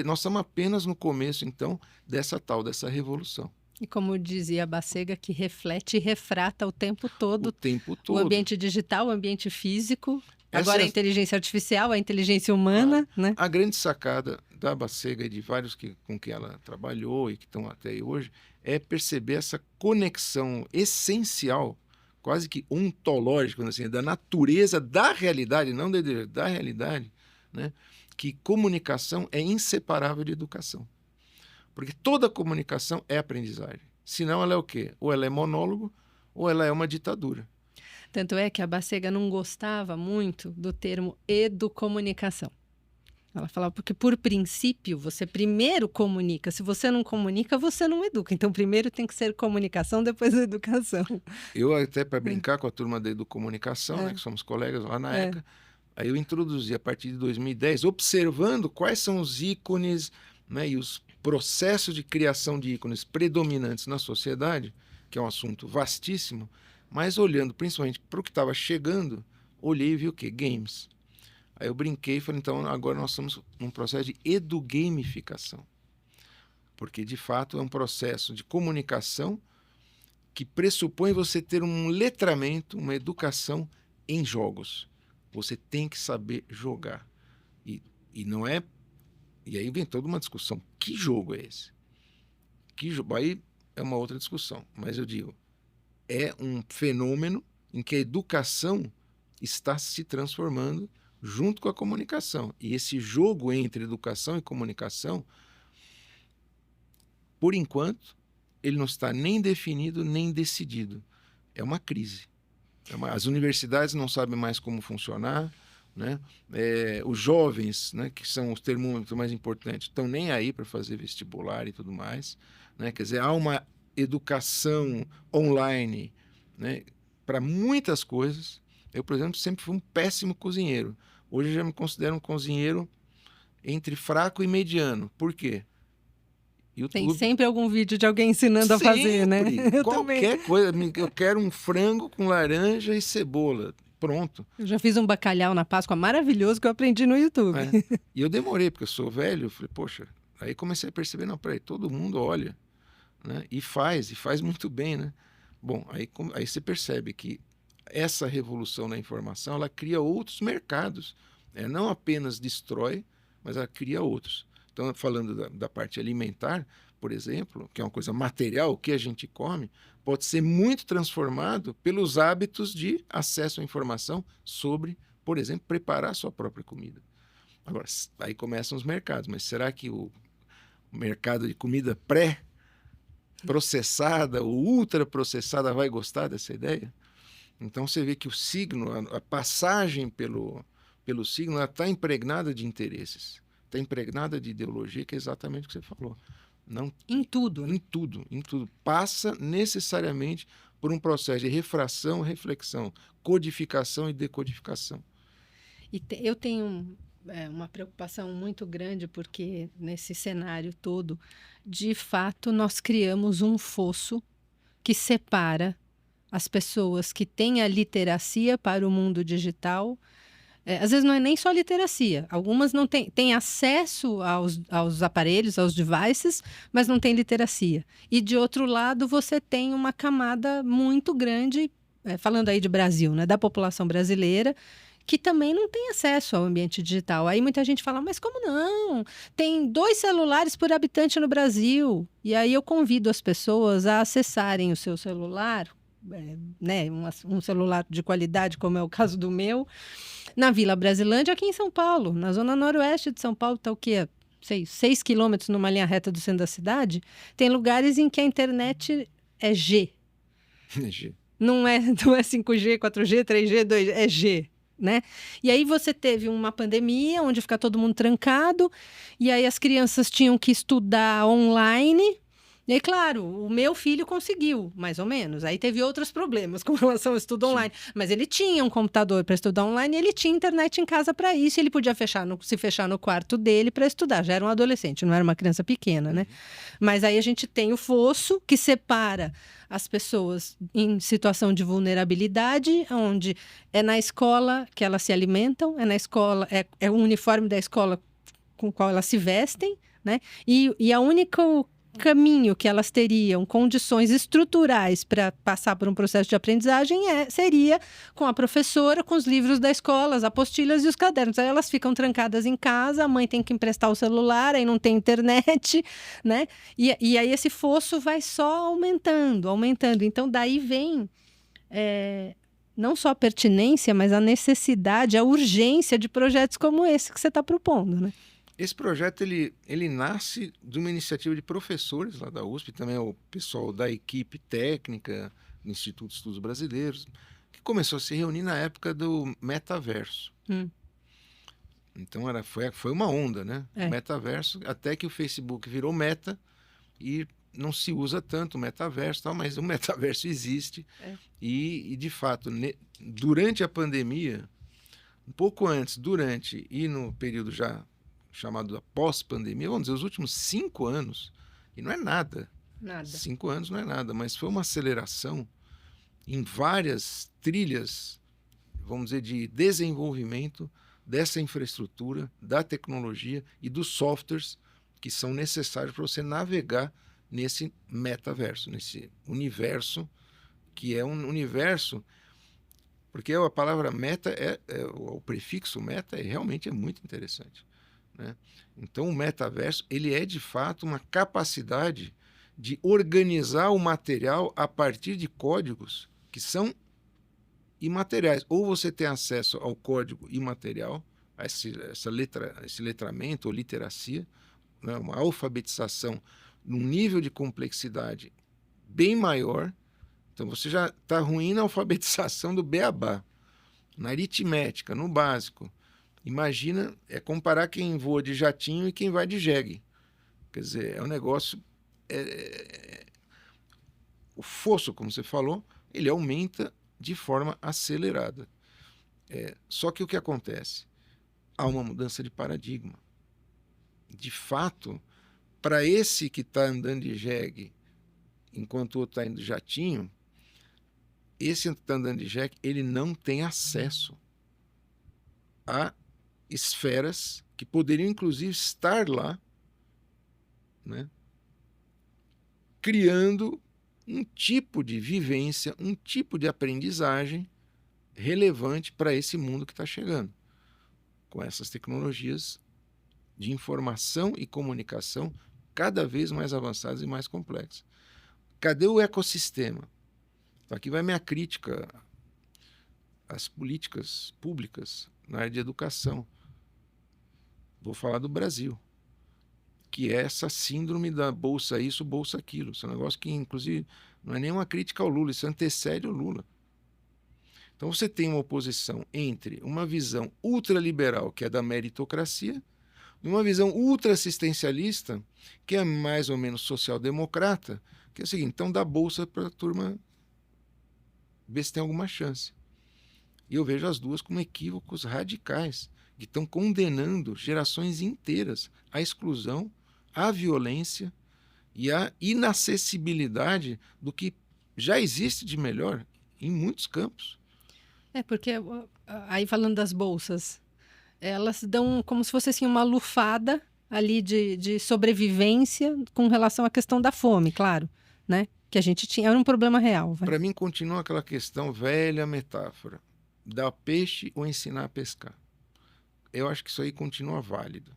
nós estamos apenas no começo, então, dessa revolução. E como dizia a Bacega, que reflete e refrata o tempo todo. O tempo todo. O ambiente digital, o ambiente físico. Agora a inteligência artificial, a inteligência humana, né? A grande sacada da Bacega e de vários com que ela trabalhou e que estão até aí hoje, é perceber essa conexão essencial, quase que ontológica, assim, da natureza da realidade, não da realidade, né? que comunicação é inseparável de educação. Porque toda comunicação é aprendizagem. Senão ela é o quê? Ou ela é monólogo, ou ela é uma ditadura. Tanto é que a Bacega não gostava muito do termo educomunicação. Ela falava, porque por princípio, você primeiro comunica. Se você não comunica, você não educa. Então, primeiro tem que ser comunicação, depois a educação. Eu até, para brincar com a turma da Educomunicação, né, que somos colegas lá na ECA, aí eu introduzi, a partir de 2010, observando quais são os ícones, né, e os processos de criação de ícones predominantes na sociedade, que é um assunto vastíssimo, mas olhando principalmente para o que estava chegando, olhei e vi o quê? Games. Aí eu brinquei e falei, então agora nós estamos num processo de edugamificação. Porque, de fato, é um processo de comunicação que pressupõe você ter um letramento, uma educação em jogos. Você tem que saber jogar. E não é... E aí vem toda uma discussão. Que jogo é esse? Aí é uma outra discussão. Mas eu digo, é um fenômeno em que a educação está se transformando junto com a comunicação. E esse jogo entre educação e comunicação, por enquanto, ele não está nem definido, nem decidido. É uma crise. As universidades não sabem mais como funcionar, né? Os jovens, né, que são os termômetros mais importantes, estão nem aí para fazer vestibular e tudo mais, né? Quer dizer, há uma educação online, né, para muitas coisas. Eu, por exemplo, sempre fui um péssimo cozinheiro. Hoje eu já me considero um cozinheiro entre fraco e mediano. Por quê? YouTube. Tem sempre algum vídeo de alguém ensinando a fazer, né? Qualquer coisa. Eu quero um frango com laranja e cebola. Pronto. Eu já fiz um bacalhau na Páscoa maravilhoso que eu aprendi no YouTube. E eu demorei, porque eu sou velho. Eu falei, poxa, aí comecei a perceber, não, peraí, todo mundo olha, né? E faz muito bem, né? Bom, aí você percebe que essa revolução na informação, ela cria outros mercados. Não apenas destrói, mas ela cria outros. Então, falando da parte alimentar, por exemplo, que é uma coisa material, o que a gente come, pode ser muito transformado pelos hábitos de acesso à informação sobre, por exemplo, preparar a sua própria comida. Agora, aí começam os mercados, mas será que o mercado de comida pré-processada ou ultraprocessada vai gostar dessa ideia? Então, você vê que o signo, a passagem pelo signo, ela está impregnada de interesses, está impregnada de ideologia, que é exatamente o que você falou. Não, em tudo. Em tudo. Passa necessariamente por um processo de refração, reflexão, codificação e decodificação. E eu tenho uma preocupação muito grande, porque nesse cenário todo, de fato, nós criamos um fosso que separa as pessoas que têm a literacia para o mundo digital. Às vezes não é nem só literacia. Algumas não têm acesso aos aparelhos, aos devices, mas não têm literacia. E, de outro lado, você tem uma camada muito grande, falando aí de Brasil, né, da população brasileira, que também não tem acesso ao ambiente digital. Aí muita gente fala, mas como não? Tem 2 celulares por habitante no Brasil. E aí eu convido as pessoas a acessarem o seu celular, né, um celular de qualidade, como é o caso do meu, na Vila Brasilândia, aqui em São Paulo, na zona noroeste de São Paulo, está o quê? 6 quilômetros numa linha reta do centro da cidade. Tem lugares em que a internet é G. É G. Não é 5G, 4G, 3G, 2G, é G. Né? E aí você teve uma pandemia onde fica todo mundo trancado, e aí as crianças tinham que estudar online. E aí, claro, o meu filho conseguiu, mais ou menos. Aí teve outros problemas com relação ao estudo online. Mas ele tinha um computador para estudar online e ele tinha internet em casa para isso. E ele podia se fechar no quarto dele para estudar. Já era um adolescente, não era uma criança pequena, né? Mas aí a gente tem o fosso que separa as pessoas em situação de vulnerabilidade, onde é na escola que elas se alimentam, é na escola, é o uniforme da escola com o qual elas se vestem, né? E a única caminho que elas teriam condições estruturais para passar por um processo de aprendizagem seria com a professora, com os livros da escola, as apostilhas e os cadernos. Aí elas ficam trancadas em casa, a mãe tem que emprestar o celular, aí não tem internet, né? E aí esse fosso vai só aumentando. Então daí vem não só a pertinência, mas a necessidade, a urgência de projetos como esse que você está propondo, né? Esse projeto ele nasce de uma iniciativa de professores lá da USP, também o pessoal da equipe técnica do Instituto de Estudos Brasileiros, que começou a se reunir na época do metaverso. Então foi uma onda, né? É. Metaverso, até que o Facebook virou meta e não se usa tanto o metaverso, tal, mas o metaverso existe. E de fato, durante a pandemia, um pouco antes, durante e no período já chamado pós-pandemia, vamos dizer, os últimos 5 anos, e não é nada. 5 anos não é nada, mas foi uma aceleração em várias trilhas, vamos dizer, de desenvolvimento dessa infraestrutura, da tecnologia e dos softwares que são necessários para você navegar nesse metaverso, nesse universo, que é um universo, porque a palavra meta, o prefixo meta realmente é muito interessante, né? Então o metaverso ele é de fato uma capacidade de organizar o material a partir de códigos que são imateriais. Ou você tem acesso ao código imaterial, a esse letramento ou literacia, né, uma alfabetização num nível de complexidade bem maior. Então você já está ruim na alfabetização do beabá, na aritmética, no básico. Imagina, comparar quem voa de jatinho e quem vai de jegue. Quer dizer, é um negócio... O fosso, como você falou, ele aumenta de forma acelerada. Só que o que acontece? Há uma mudança de paradigma. De fato, para esse que está andando de jegue, enquanto o outro está indo de jatinho, esse que está andando de jegue, ele não tem acesso a esferas que poderiam, inclusive, estar lá, né, criando um tipo de vivência, um tipo de aprendizagem relevante para esse mundo que está chegando, com essas tecnologias de informação e comunicação cada vez mais avançadas e mais complexas. Cadê o ecossistema? Então, aqui vai minha crítica às políticas públicas na área de educação. Vou falar do Brasil, que é essa síndrome da bolsa isso, bolsa aquilo. Esse é um negócio que, inclusive, não é nenhuma crítica ao Lula, isso antecede o Lula. Então você tem uma oposição entre uma visão ultraliberal, que é da meritocracia, e uma visão ultra-assistencialista, que é mais ou menos social-democrata, que é o seguinte, então dá bolsa para a turma ver se tem alguma chance. E eu vejo as duas como equívocos radicais, que estão condenando gerações inteiras à exclusão, à violência e à inacessibilidade do que já existe de melhor em muitos campos. Porque aí falando das bolsas, elas dão como se fosse assim, uma lufada ali de sobrevivência com relação à questão da fome, claro, né? Que a gente tinha, era um problema real. Para mim continua aquela questão velha metáfora, dar peixe ou ensinar a pescar. Eu acho que isso aí continua válido.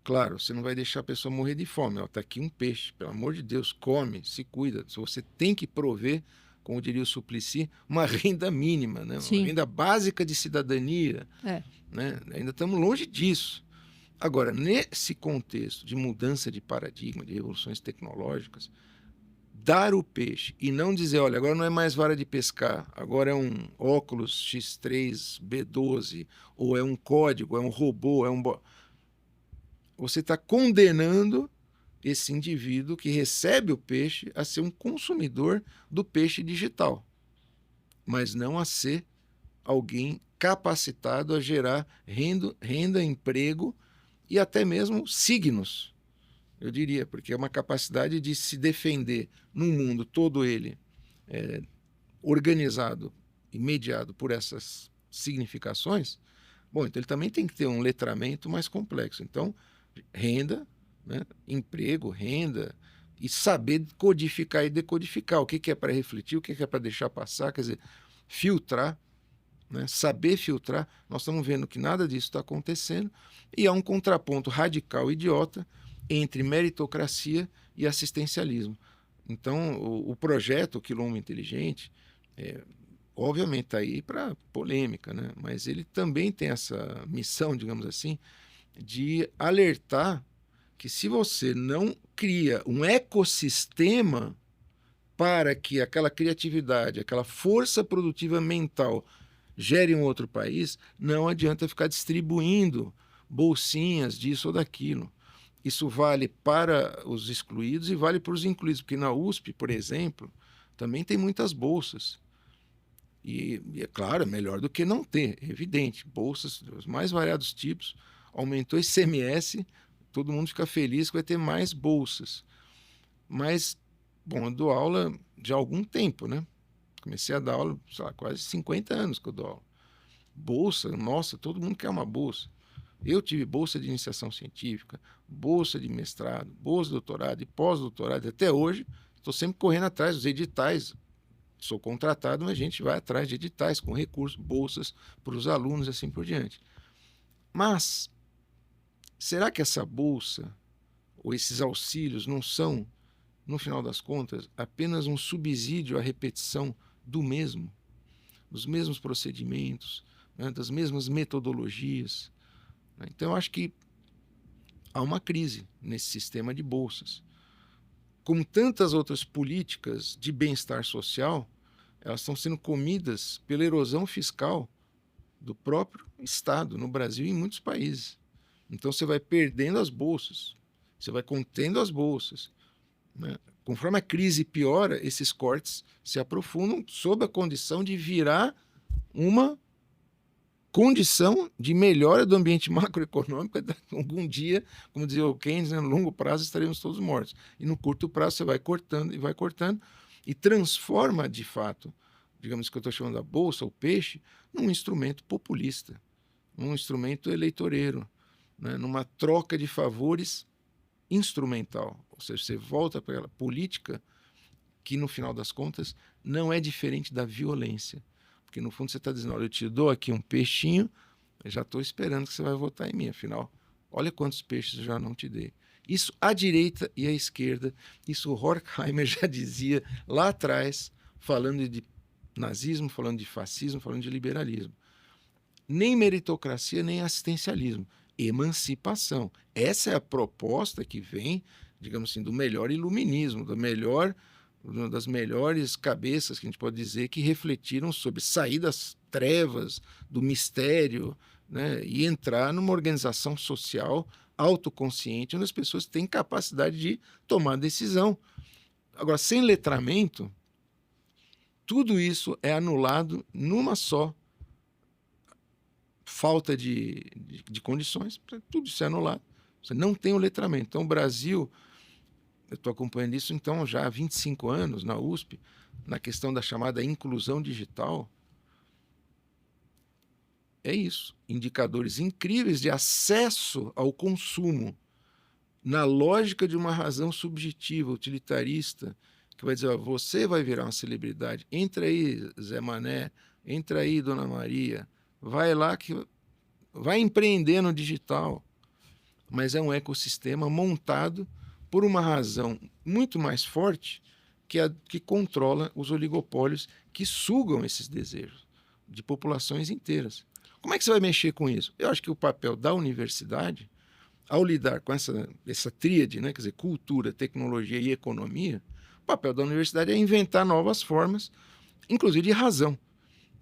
Claro, você não vai deixar a pessoa morrer de fome. Está aqui um peixe, pelo amor de Deus, come, se cuida. Você tem que prover, como diria o Suplicy, uma renda mínima, né? Uma renda básica de cidadania. Né? Ainda estamos longe disso. Agora, nesse contexto de mudança de paradigma, de revoluções tecnológicas, dar o peixe e não dizer, olha, agora não é mais vara de pescar, agora é um óculos X3B12, ou é um código, é um robô, você está condenando esse indivíduo que recebe o peixe a ser um consumidor do peixe digital, mas não a ser alguém capacitado a gerar renda, emprego e até mesmo signos, eu diria, porque é uma capacidade de se defender num mundo todo ele organizado e mediado por essas significações. Bom, então ele também tem que ter um letramento mais complexo. Então, renda, né, emprego, renda, e saber codificar e decodificar o que é para refletir, o que é para deixar passar, quer dizer, filtrar, né, saber filtrar. Nós estamos vendo que nada disso está acontecendo e há um contraponto radical idiota entre meritocracia e assistencialismo. Então, o projeto Quilombo Inteligente, obviamente está aí para polêmica, né? Mas ele também tem essa missão, digamos assim, de alertar que se você não cria um ecossistema para que aquela criatividade, aquela força produtiva mental gere um outro país, não adianta ficar distribuindo bolsinhas disso ou daquilo. Isso vale para os excluídos e vale para os incluídos, porque na USP, por exemplo, também tem muitas bolsas. E é claro, é melhor do que não ter, é evidente. Bolsas dos mais variados tipos, aumentou o ICMS, todo mundo fica feliz que vai ter mais bolsas. Mas, bom, eu dou aula já há algum tempo, né? Comecei a dar aula, sei lá, quase 50 anos que eu dou aula. Bolsa, nossa, todo mundo quer uma bolsa. Eu tive bolsa de iniciação científica, bolsa de mestrado, bolsa de doutorado e pós-doutorado. Até hoje, estou sempre correndo atrás dos editais. Sou contratado, mas a gente vai atrás de editais com recursos, bolsas para os alunos e assim por diante. Mas, será que essa bolsa ou esses auxílios não são, no final das contas, apenas um subsídio à repetição do mesmo? Dos mesmos procedimentos, né, das mesmas metodologias. Então, eu acho que há uma crise nesse sistema de bolsas. Como tantas outras políticas de bem-estar social, elas estão sendo comidas pela erosão fiscal do próprio Estado, no Brasil e em muitos países. Então, você vai perdendo as bolsas, você vai contendo as bolsas. Né? Conforme a crise piora, esses cortes se aprofundam sob a condição de virar uma condição de melhora do ambiente macroeconômico. Algum dia, como dizia o Keynes, né, no longo prazo estaremos todos mortos. E no curto prazo você vai cortando e transforma, de fato, digamos que eu estou chamando da bolsa, o peixe, num instrumento populista, num instrumento eleitoreiro, né, numa troca de favores instrumental. Ou seja, você volta para a política que, no final das contas, não é diferente da violência. Porque, no fundo, você está dizendo, olha, eu te dou aqui um peixinho, eu já estou esperando que você vai votar em mim. Afinal, olha quantos peixes eu já não te dei. Isso à direita e à esquerda, isso o Horkheimer já dizia lá atrás, falando de nazismo, falando de fascismo, falando de liberalismo. Nem meritocracia, nem assistencialismo. Emancipação. Essa é a proposta que vem, digamos assim, do melhor iluminismo, uma das melhores cabeças que a gente pode dizer que refletiram sobre sair das trevas, do mistério, né, e entrar numa organização social autoconsciente, onde as pessoas têm capacidade de tomar decisão. Agora, sem letramento, tudo isso é anulado numa só falta de condições, tudo isso é anulado. Você não tem o letramento. Então, o Brasil, eu estou acompanhando isso então já há 25 anos na USP, na questão da chamada inclusão digital. É isso, indicadores incríveis de acesso ao consumo, na lógica de uma razão subjetiva, utilitarista, que vai dizer, ó, você vai virar uma celebridade, entra aí, Zé Mané, entra aí, Dona Maria, vai lá que vai empreender no digital. Mas é um ecossistema montado por uma razão muito mais forte que controla os oligopólios que sugam esses desejos de populações inteiras. Como é que você vai mexer com isso? Eu acho que o papel da universidade, ao lidar com essa tríade, né, quer dizer, cultura, tecnologia e economia, o papel da universidade é inventar novas formas, inclusive de razão,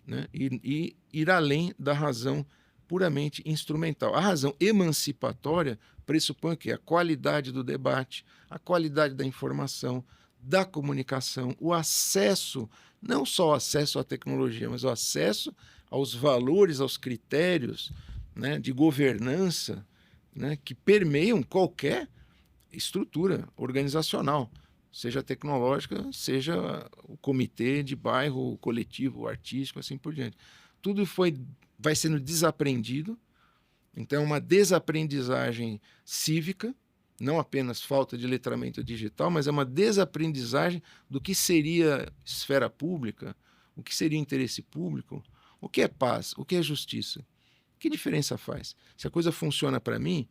né, e ir além da razão puramente instrumental. A razão emancipatória pressupõe que a qualidade do debate, a qualidade da informação, da comunicação, o acesso, não só o acesso à tecnologia, mas o acesso aos valores, aos critérios, né, de governança, né, que permeiam qualquer estrutura organizacional, seja tecnológica, seja o comitê de bairro, o coletivo, o artístico, assim por diante. Tudo vai sendo desaprendido, então é uma desaprendizagem cívica, não apenas falta de letramento digital, mas é uma desaprendizagem do que seria esfera pública, o que seria interesse público, o que é paz, o que é justiça. Que diferença faz? Se a coisa funciona para mim,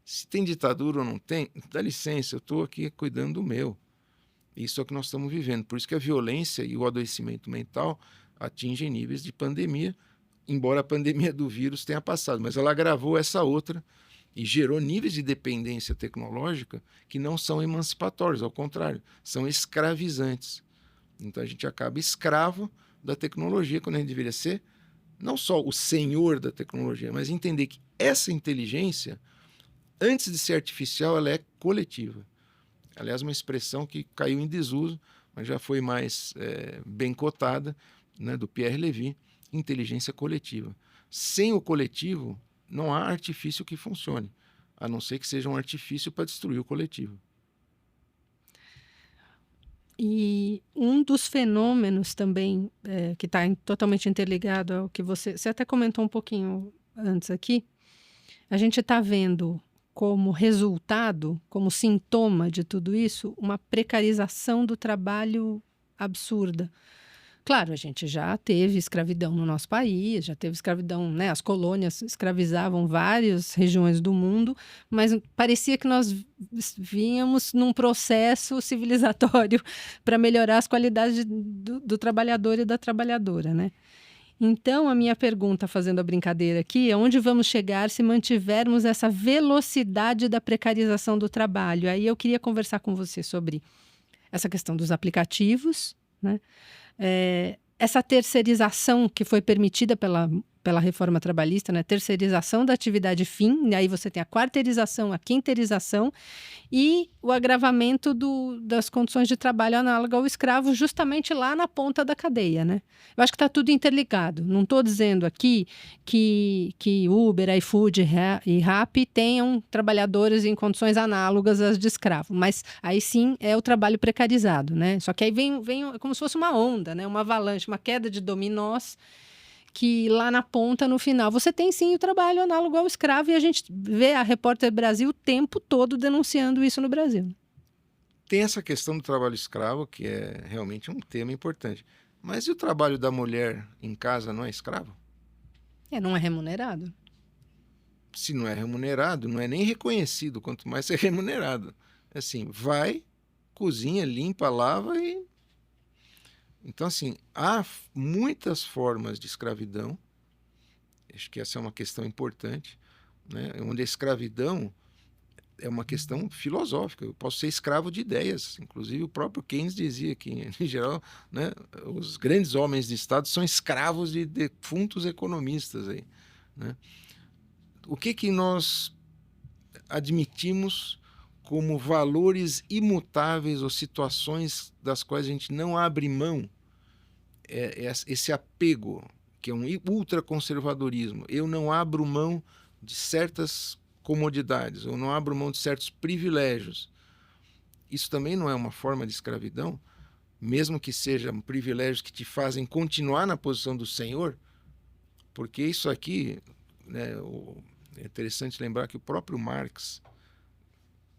se tem ditadura ou não tem, dá licença, eu estou aqui cuidando do meu. Isso é o que nós estamos vivendo. Por isso que a violência e o adoecimento mental, atingem níveis de pandemia, embora a pandemia do vírus tenha passado, mas ela agravou essa outra e gerou níveis de dependência tecnológica que não são emancipatórios, ao contrário, são escravizantes. Então a gente acaba escravo da tecnologia, quando a gente deveria ser não só o senhor da tecnologia, mas entender que essa inteligência, antes de ser artificial, ela é coletiva. Aliás, uma expressão que caiu em desuso, mas já foi mais bem cotada, né, do Pierre Levy, inteligência coletiva. Sem o coletivo, não há artifício que funcione, a não ser que seja um artifício para destruir o coletivo. E um dos fenômenos também que está totalmente interligado ao que você até comentou um pouquinho antes aqui, a gente está vendo como resultado, como sintoma de tudo isso, uma precarização do trabalho absurda. Claro, a gente já teve escravidão no nosso país, já teve escravidão, né? As colônias escravizavam várias regiões do mundo, mas parecia que nós vínhamos num processo civilizatório para melhorar as qualidades do trabalhador e da trabalhadora, né? Então, a minha pergunta, fazendo a brincadeira aqui, é onde vamos chegar se mantivermos essa velocidade da precarização do trabalho? Aí eu queria conversar com você sobre essa questão dos aplicativos, né? Essa terceirização que foi permitida pela reforma trabalhista, né? Terceirização da atividade fim, e aí você tem a quarteirização, a quinteirização e o agravamento das condições de trabalho análogo ao escravo justamente lá na ponta da cadeia, né? Eu acho que está tudo interligado. Não estou dizendo aqui que Uber, iFood e Rappi tenham trabalhadores em condições análogas às de escravo, mas aí sim é o trabalho precarizado, né? Só que aí vem como se fosse uma onda, né? Uma avalanche, uma queda de dominós, que lá na ponta, no final, você tem sim o trabalho análogo ao escravo, e a gente vê a Repórter Brasil o tempo todo denunciando isso no Brasil. Tem essa questão do trabalho escravo, que é realmente um tema importante. Mas e o trabalho da mulher em casa não é escravo? Não é remunerado. Se não é remunerado, não é nem reconhecido, quanto mais ser remunerado. Assim, vai, cozinha, limpa, lava e... Então, assim, há muitas formas de escravidão, acho que essa é uma questão importante, né? Onde a escravidão é uma questão filosófica. Eu posso ser escravo de ideias. Inclusive, o próprio Keynes dizia que, em geral, né, os grandes homens de Estado são escravos de defuntos economistas aí, né? O que nós admitimos como valores imutáveis ou situações das quais a gente não abre mão? Esse apego, que é um ultraconservadorismo. Eu não abro mão de certas comodidades, eu não abro mão de certos privilégios. Isso também não é uma forma de escravidão, mesmo que sejam privilégios que te fazem continuar na posição do senhor, porque isso aqui, né, é interessante lembrar que o próprio Marx,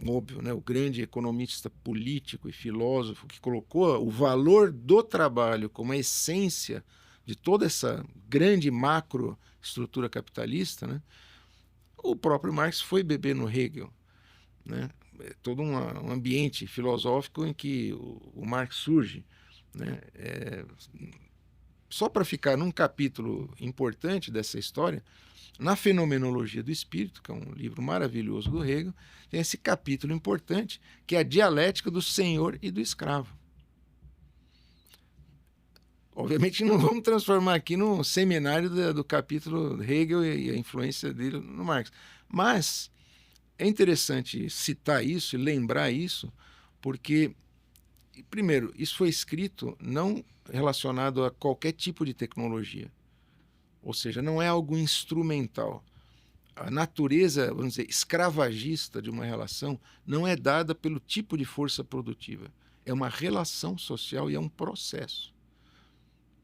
óbvio, né, o grande economista político e filósofo que colocou o valor do trabalho como a essência de toda essa grande macro estrutura capitalista, né, o próprio Marx foi beber no Hegel, né, todo um ambiente filosófico em que o Marx surge, né, só para ficar num capítulo importante dessa história, na Fenomenologia do Espírito, que é um livro maravilhoso do Hegel, tem esse capítulo importante, que é a dialética do senhor e do escravo. Obviamente não vamos transformar aqui no seminário do capítulo Hegel e a influência dele no Marx. Mas é interessante citar isso e lembrar isso, porque, primeiro, isso foi escrito não relacionado a qualquer tipo de tecnologia. Ou seja, não é algo instrumental. A natureza, vamos dizer, escravagista de uma relação não é dada pelo tipo de força produtiva. É uma relação social e é um processo.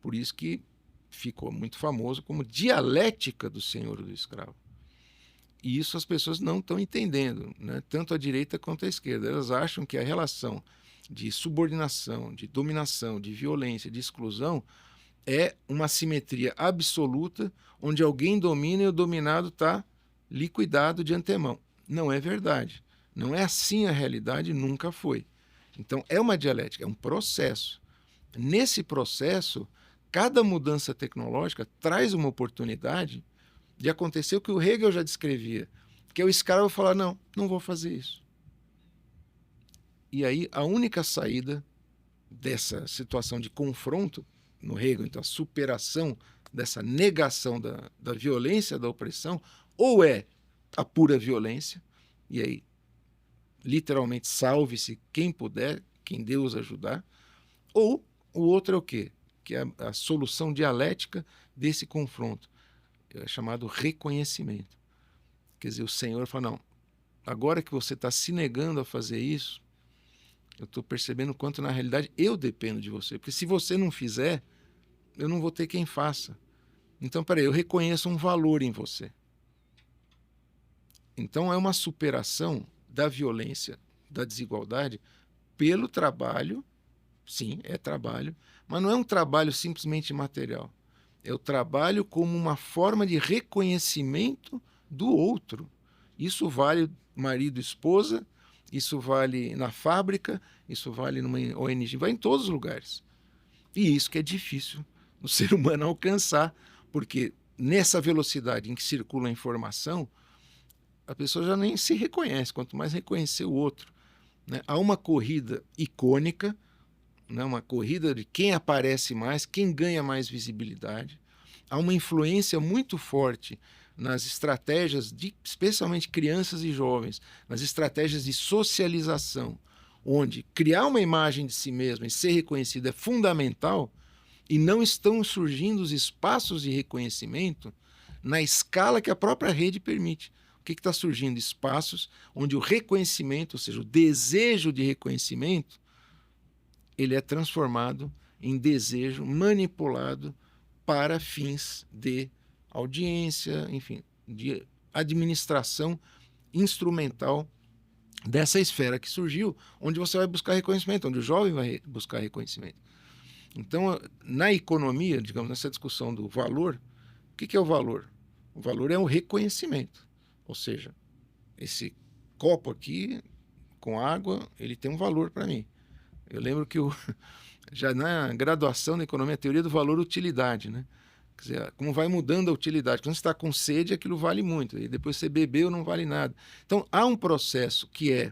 Por isso que ficou muito famoso como dialética do senhor e do escravo. E isso as pessoas não estão entendendo, né? Tanto a direita quanto a esquerda. Elas acham que a relação de subordinação, de dominação, de violência, de exclusão é uma simetria absoluta, onde alguém domina e o dominado está liquidado de antemão. Não é verdade. Não é assim a realidade, nunca foi. Então, é uma dialética, é um processo. Nesse processo, cada mudança tecnológica traz uma oportunidade de acontecer o que o Hegel já descrevia, que é o escravo falar, não vou fazer isso. E aí a única saída dessa situação de confronto, no Hegel, então a superação dessa negação da violência, da opressão, ou é a pura violência, e aí literalmente salve-se quem puder, quem Deus ajudar, ou o outro é o quê? Que é a solução dialética desse confronto, é chamado reconhecimento. Quer dizer, o Senhor fala, não, agora que você está se negando a fazer isso, eu estou percebendo o quanto, na realidade, eu dependo de você. Porque se você não fizer, eu não vou ter quem faça. Então, peraí, eu reconheço um valor em você. Então, é uma superação da violência, da desigualdade, pelo trabalho. Sim, é trabalho, mas não é um trabalho simplesmente material. É o trabalho como uma forma de reconhecimento do outro. Isso vale marido e esposa, isso vale na fábrica, isso vale numa ONG, vai em todos os lugares. E isso que é difícil no ser humano alcançar, porque nessa velocidade em que circula a informação, a pessoa já nem se reconhece, quanto mais reconhecer o outro. Né? Há uma corrida icônica, né? Uma corrida de quem aparece mais, quem ganha mais visibilidade. Há uma influência muito forte nas estratégias de, especialmente crianças e jovens, nas estratégias de socialização, onde criar uma imagem de si mesmo e ser reconhecido é fundamental, e não estão surgindo os espaços de reconhecimento na escala que a própria rede permite. O que está surgindo? Espaços onde o reconhecimento, ou seja, o desejo de reconhecimento, ele é transformado em desejo manipulado para fins de audiência, enfim, de administração instrumental dessa esfera que surgiu, onde você vai buscar reconhecimento, onde o jovem vai buscar reconhecimento. Então, na economia, digamos, nessa discussão do valor, o que é o valor? O valor é o reconhecimento. Ou seja, esse copo aqui com água, ele tem um valor para mim. Eu lembro que já na graduação na economia, a teoria do valor-utilidade, né? Quer dizer, como vai mudando a utilidade. Quando você está com sede, aquilo vale muito. E depois você bebeu, não vale nada. Então, há um processo que é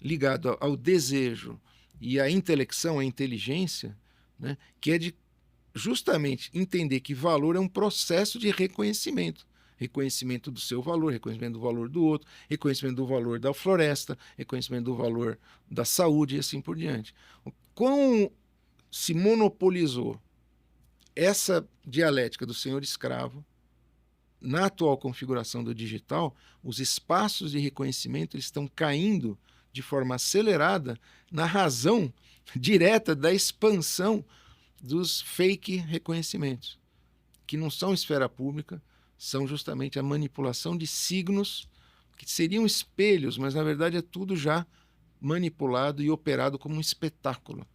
ligado ao desejo e à intelecção, à inteligência, né? Que é de justamente entender que valor é um processo de reconhecimento. Reconhecimento do seu valor, reconhecimento do valor do outro, reconhecimento do valor da floresta, reconhecimento do valor da saúde e assim por diante. Como se monopolizou essa dialética do senhor escravo, na atual configuração do digital, os espaços de reconhecimento eles estão caindo de forma acelerada na razão direta da expansão dos fake reconhecimentos, que não são esfera pública, são justamente a manipulação de signos que seriam espelhos, mas na verdade é tudo já manipulado e operado como um espetáculo,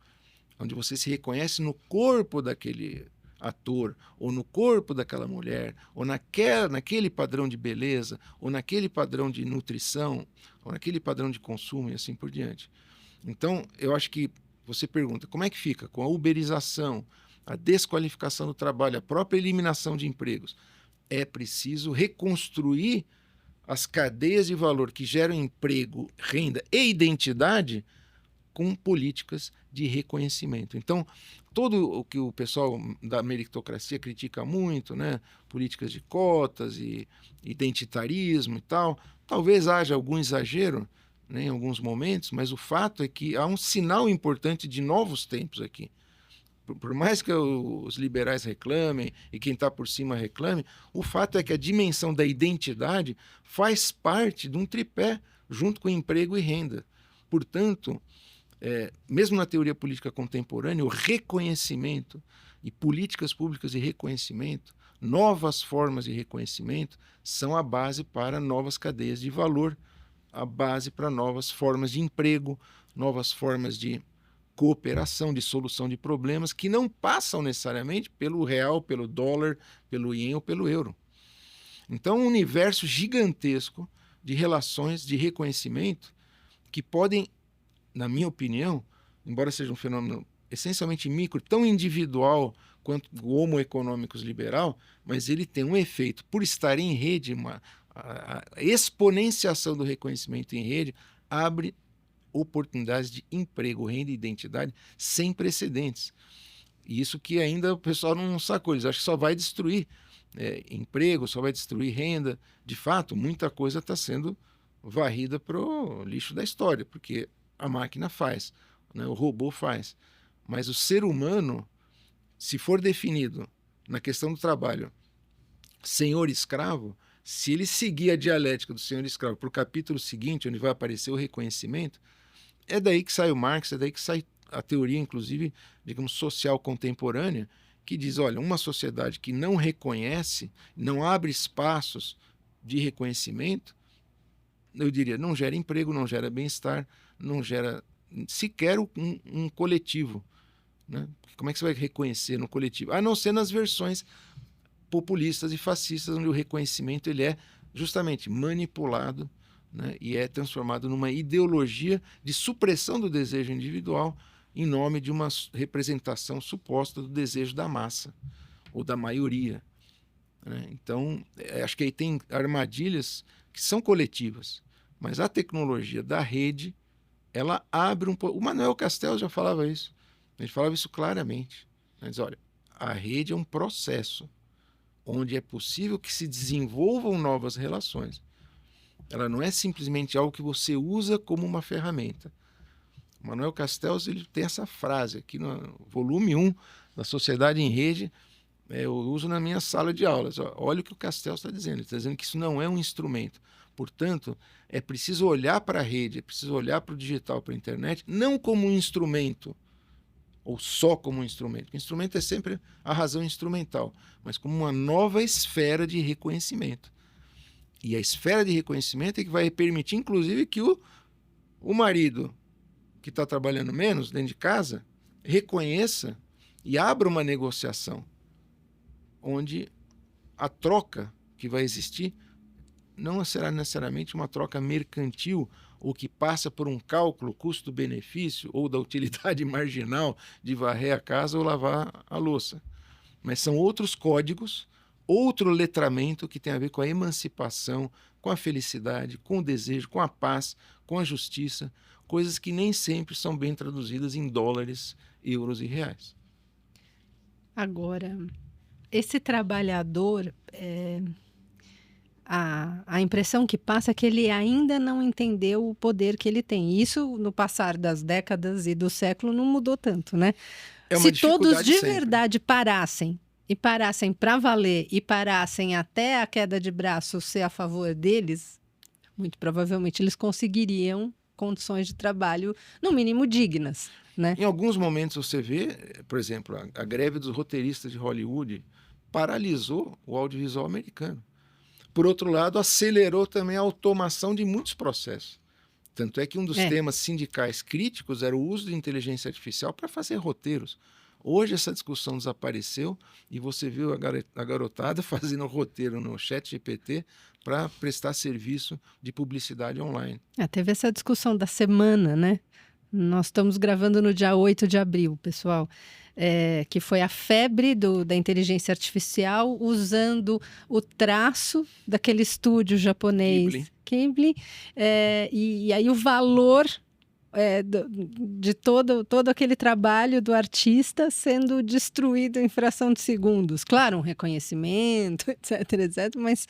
onde você se reconhece no corpo daquele ator, ou no corpo daquela mulher, ou naquele padrão de beleza, ou naquele padrão de nutrição, ou naquele padrão de consumo e assim por diante. Então, eu acho que você pergunta, como é que fica com a uberização, a desqualificação do trabalho, a própria eliminação de empregos? É preciso reconstruir as cadeias de valor que geram emprego, renda e identidade com políticas de reconhecimento. Então, todo o que o pessoal da meritocracia critica muito, né? Políticas de cotas e identitarismo e tal, talvez haja algum exagero, né, em alguns momentos, mas o fato é que há um sinal importante de novos tempos aqui. Por mais que os liberais reclamem e quem está por cima reclame, o fato é que a dimensão da identidade faz parte de um tripé junto com emprego e renda. Portanto, mesmo na teoria política contemporânea, o reconhecimento e políticas públicas de reconhecimento, novas formas de reconhecimento, são a base para novas cadeias de valor, a base para novas formas de emprego, novas formas de cooperação, de solução de problemas que não passam necessariamente pelo real, pelo dólar, pelo ien ou pelo euro. Então, um universo gigantesco de relações de reconhecimento que podem, na minha opinião, embora seja um fenômeno essencialmente micro, tão individual quanto o Homo economicus liberal, mas ele tem um efeito, por estar em rede, a exponenciação do reconhecimento em rede abre oportunidades de emprego, renda e identidade sem precedentes. E isso que ainda o pessoal não sacou, eles acham que só vai destruir emprego, só vai destruir renda. De fato, muita coisa está sendo varrida para o lixo da história, porque a máquina faz, né? O robô faz. Mas o ser humano, se for definido na questão do trabalho senhor-escravo, se ele seguir a dialética do senhor-escravo para o capítulo seguinte, onde vai aparecer o reconhecimento, é daí que sai o Marx, é daí que sai a teoria, inclusive, digamos, social contemporânea, que diz, olha, uma sociedade que não reconhece, não abre espaços de reconhecimento, eu diria, não gera emprego, não gera bem-estar, não gera sequer um coletivo. Né? Como é que você vai reconhecer no coletivo? A não ser nas versões populistas e fascistas, onde o reconhecimento ele é justamente manipulado, né? E é transformado numa ideologia de supressão do desejo individual em nome de uma representação suposta do desejo da massa ou da maioria. Né? Então, acho que aí tem armadilhas que são coletivas, mas a tecnologia da rede, ela abre um pouco. O Manuel Castells já falava isso, ele falava isso claramente. Ele diz, olha, a rede é um processo onde é possível que se desenvolvam novas relações. Ela não é simplesmente algo que você usa como uma ferramenta. O Manuel Castells ele tem essa frase aqui no volume 1 da Sociedade em Rede, eu uso na minha sala de aulas. Olha o que o Castells está dizendo. Ele está dizendo que isso não é um instrumento. Portanto, é preciso olhar para a rede, é preciso olhar para o digital, para a internet, não como um instrumento, ou só como um instrumento. O instrumento é sempre a razão instrumental, mas como uma nova esfera de reconhecimento. E a esfera de reconhecimento é que vai permitir, inclusive, que o marido que está trabalhando menos dentro de casa reconheça e abra uma negociação onde a troca que vai existir não será necessariamente uma troca mercantil ou que passa por um cálculo custo-benefício ou da utilidade marginal de varrer a casa ou lavar a louça. Mas são outros códigos, outro letramento que tem a ver com a emancipação, com a felicidade, com o desejo, com a paz, com a justiça, coisas que nem sempre são bem traduzidas em dólares, euros e reais. Agora, esse trabalhador, a impressão que passa é que ele ainda não entendeu o poder que ele tem. Isso, no passar das décadas e do século, não mudou tanto, né? É uma Se todos de sempre. verdade parassem para valer e parassem até a queda de braço ser a favor deles, muito provavelmente eles conseguiriam condições de trabalho, no mínimo, dignas, né? Em alguns momentos você vê, por exemplo, a greve dos roteiristas de Hollywood paralisou o audiovisual americano. Por outro lado, acelerou também a automação de muitos processos. Tanto é que um dos temas sindicais críticos era o uso de inteligência artificial para fazer roteiros. Hoje essa discussão desapareceu e você viu a garotada fazendo roteiro no ChatGPT para prestar serviço de publicidade online. Teve essa discussão da semana, né? Nós estamos gravando no dia 8 de abril, pessoal, que foi a febre da inteligência artificial usando o traço daquele estúdio japonês, Ghibli, e aí o valor de todo aquele trabalho do artista sendo destruído em fração de segundos. Claro, um reconhecimento, etc, mas...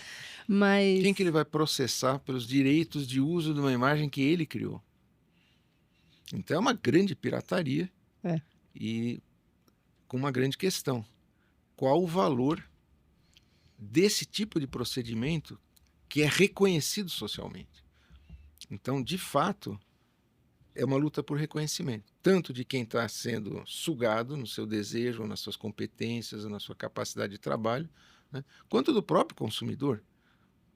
Quem que ele vai processar pelos direitos de uso de uma imagem que ele criou? Então é uma grande pirataria e com uma grande questão. Qual o valor desse tipo de procedimento que é reconhecido socialmente? Então, de fato, é uma luta por reconhecimento, tanto de quem está sendo sugado no seu desejo, nas suas competências, na sua capacidade de trabalho, né, quanto do próprio consumidor.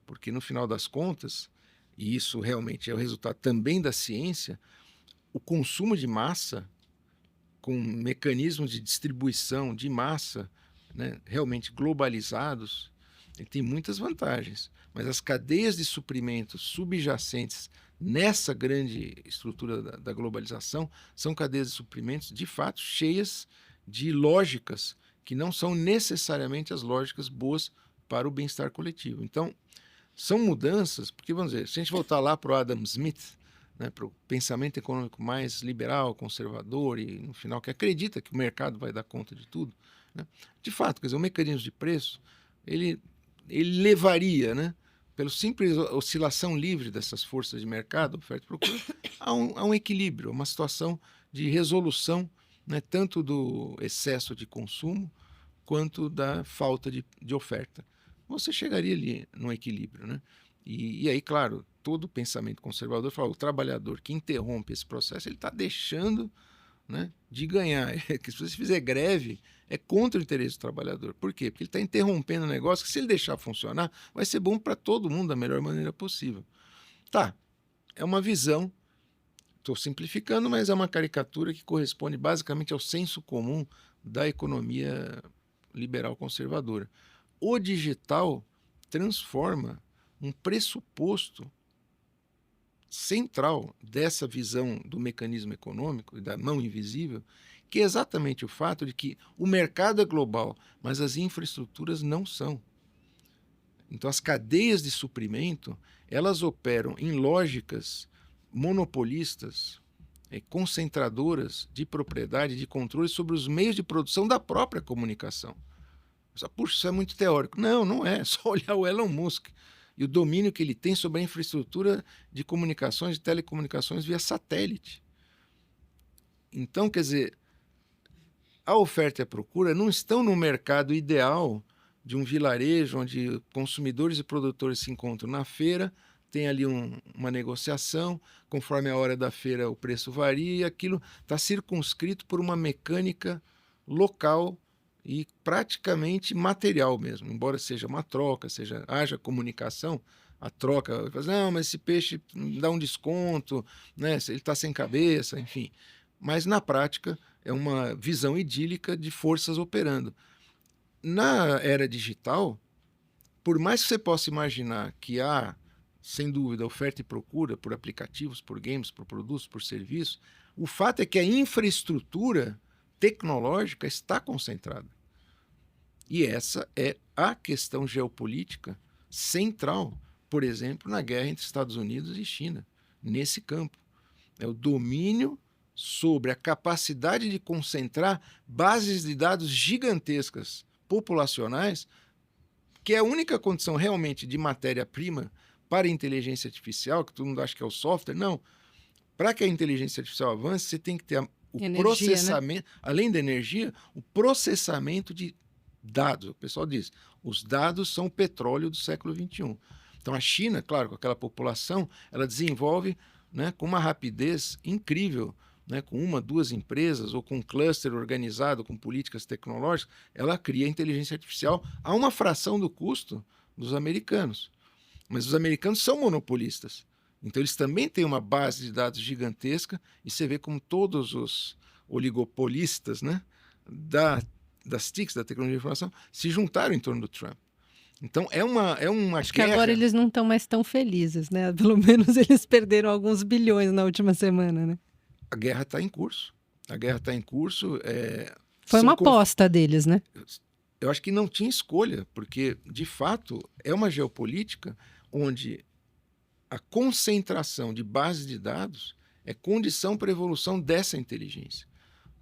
Porque, no final das contas, e isso realmente é o resultado também da ciência, o consumo de massa, com mecanismos de distribuição de massa, né, realmente globalizados, ele tem muitas vantagens. Mas as cadeias de suprimentos subjacentes nessa grande estrutura da globalização, são cadeias de suprimentos, de fato, cheias de lógicas que não são necessariamente as lógicas boas para o bem-estar coletivo. Então, são mudanças, porque, vamos dizer, se a gente voltar lá para o Adam Smith, né, para o pensamento econômico mais liberal, conservador e, no final, que acredita que o mercado vai dar conta de tudo, né, de fato, quer dizer, o mecanismo de preço, ele levaria, né, pela simples oscilação livre dessas forças de mercado, oferta e procura, a um equilíbrio, uma situação de resolução, né, tanto do excesso de consumo quanto da falta de oferta. Você chegaria ali num equilíbrio, né? E aí, claro, todo pensamento conservador fala, o trabalhador que interrompe esse processo, ele está deixando, né, de ganhar. Que se você fizer greve, é contra o interesse do trabalhador. Por quê? Porque ele está interrompendo um negócio que, se ele deixar funcionar, vai ser bom para todo mundo da melhor maneira possível. Tá, é uma visão, estou simplificando, mas é uma caricatura que corresponde basicamente ao senso comum da economia liberal conservadora. O digital transforma um pressuposto central dessa visão do mecanismo econômico e da mão invisível, que é exatamente o fato de que o mercado é global, mas as infraestruturas não são. Então, as cadeias de suprimento, elas operam em lógicas monopolistas, concentradoras de propriedade, de controle sobre os meios de produção da própria comunicação. Puxa, isso é muito teórico. Não, não é. É só olhar o Elon Musk e o domínio que ele tem sobre a infraestrutura de comunicações, de telecomunicações via satélite. Então, quer dizer, a oferta e a procura não estão no mercado ideal de um vilarejo onde consumidores e produtores se encontram na feira, tem ali uma negociação, conforme a hora da feira o preço varia, e aquilo está circunscrito por uma mecânica local e praticamente material mesmo, embora seja uma troca, haja comunicação, a troca, não, mas esse peixe dá um desconto, né, ele está sem cabeça, enfim. Mas na prática é uma visão idílica de forças operando. Na era digital, por mais que você possa imaginar que há, sem dúvida, oferta e procura por aplicativos, por games, por produtos, por serviços, o fato é que a infraestrutura tecnológica está concentrada. E essa é a questão geopolítica central, por exemplo, na guerra entre Estados Unidos e China, nesse campo. É o domínio sobre a capacidade de concentrar bases de dados gigantescas, populacionais, que é a única condição realmente de matéria-prima para a inteligência artificial, que todo mundo acha que é o software. Não. Para que a inteligência artificial avance, você tem que ter o energia, processamento, né? Além da energia, o processamento de dados. O pessoal diz, os dados são o petróleo do século XXI. Então a China, claro, com aquela população, ela desenvolve, né, com uma rapidez incrível, né, com uma, duas empresas ou com um cluster organizado com políticas tecnológicas, ela cria inteligência artificial a uma fração do custo dos americanos. Mas os americanos são monopolistas. Então eles também têm uma base de dados gigantesca e você vê como todos os oligopolistas, né, das TICs, da tecnologia de informação, se juntaram em torno do Trump. Então é uma Acho que agora eles não estão mais tão felizes, né? Pelo menos eles perderam alguns bilhões na última semana, né? A guerra está em curso. A guerra está em curso. Foi uma aposta deles, né? Eu acho que não tinha escolha, porque, de fato, é uma geopolítica onde a concentração de bases de dados é condição para a evolução dessa inteligência.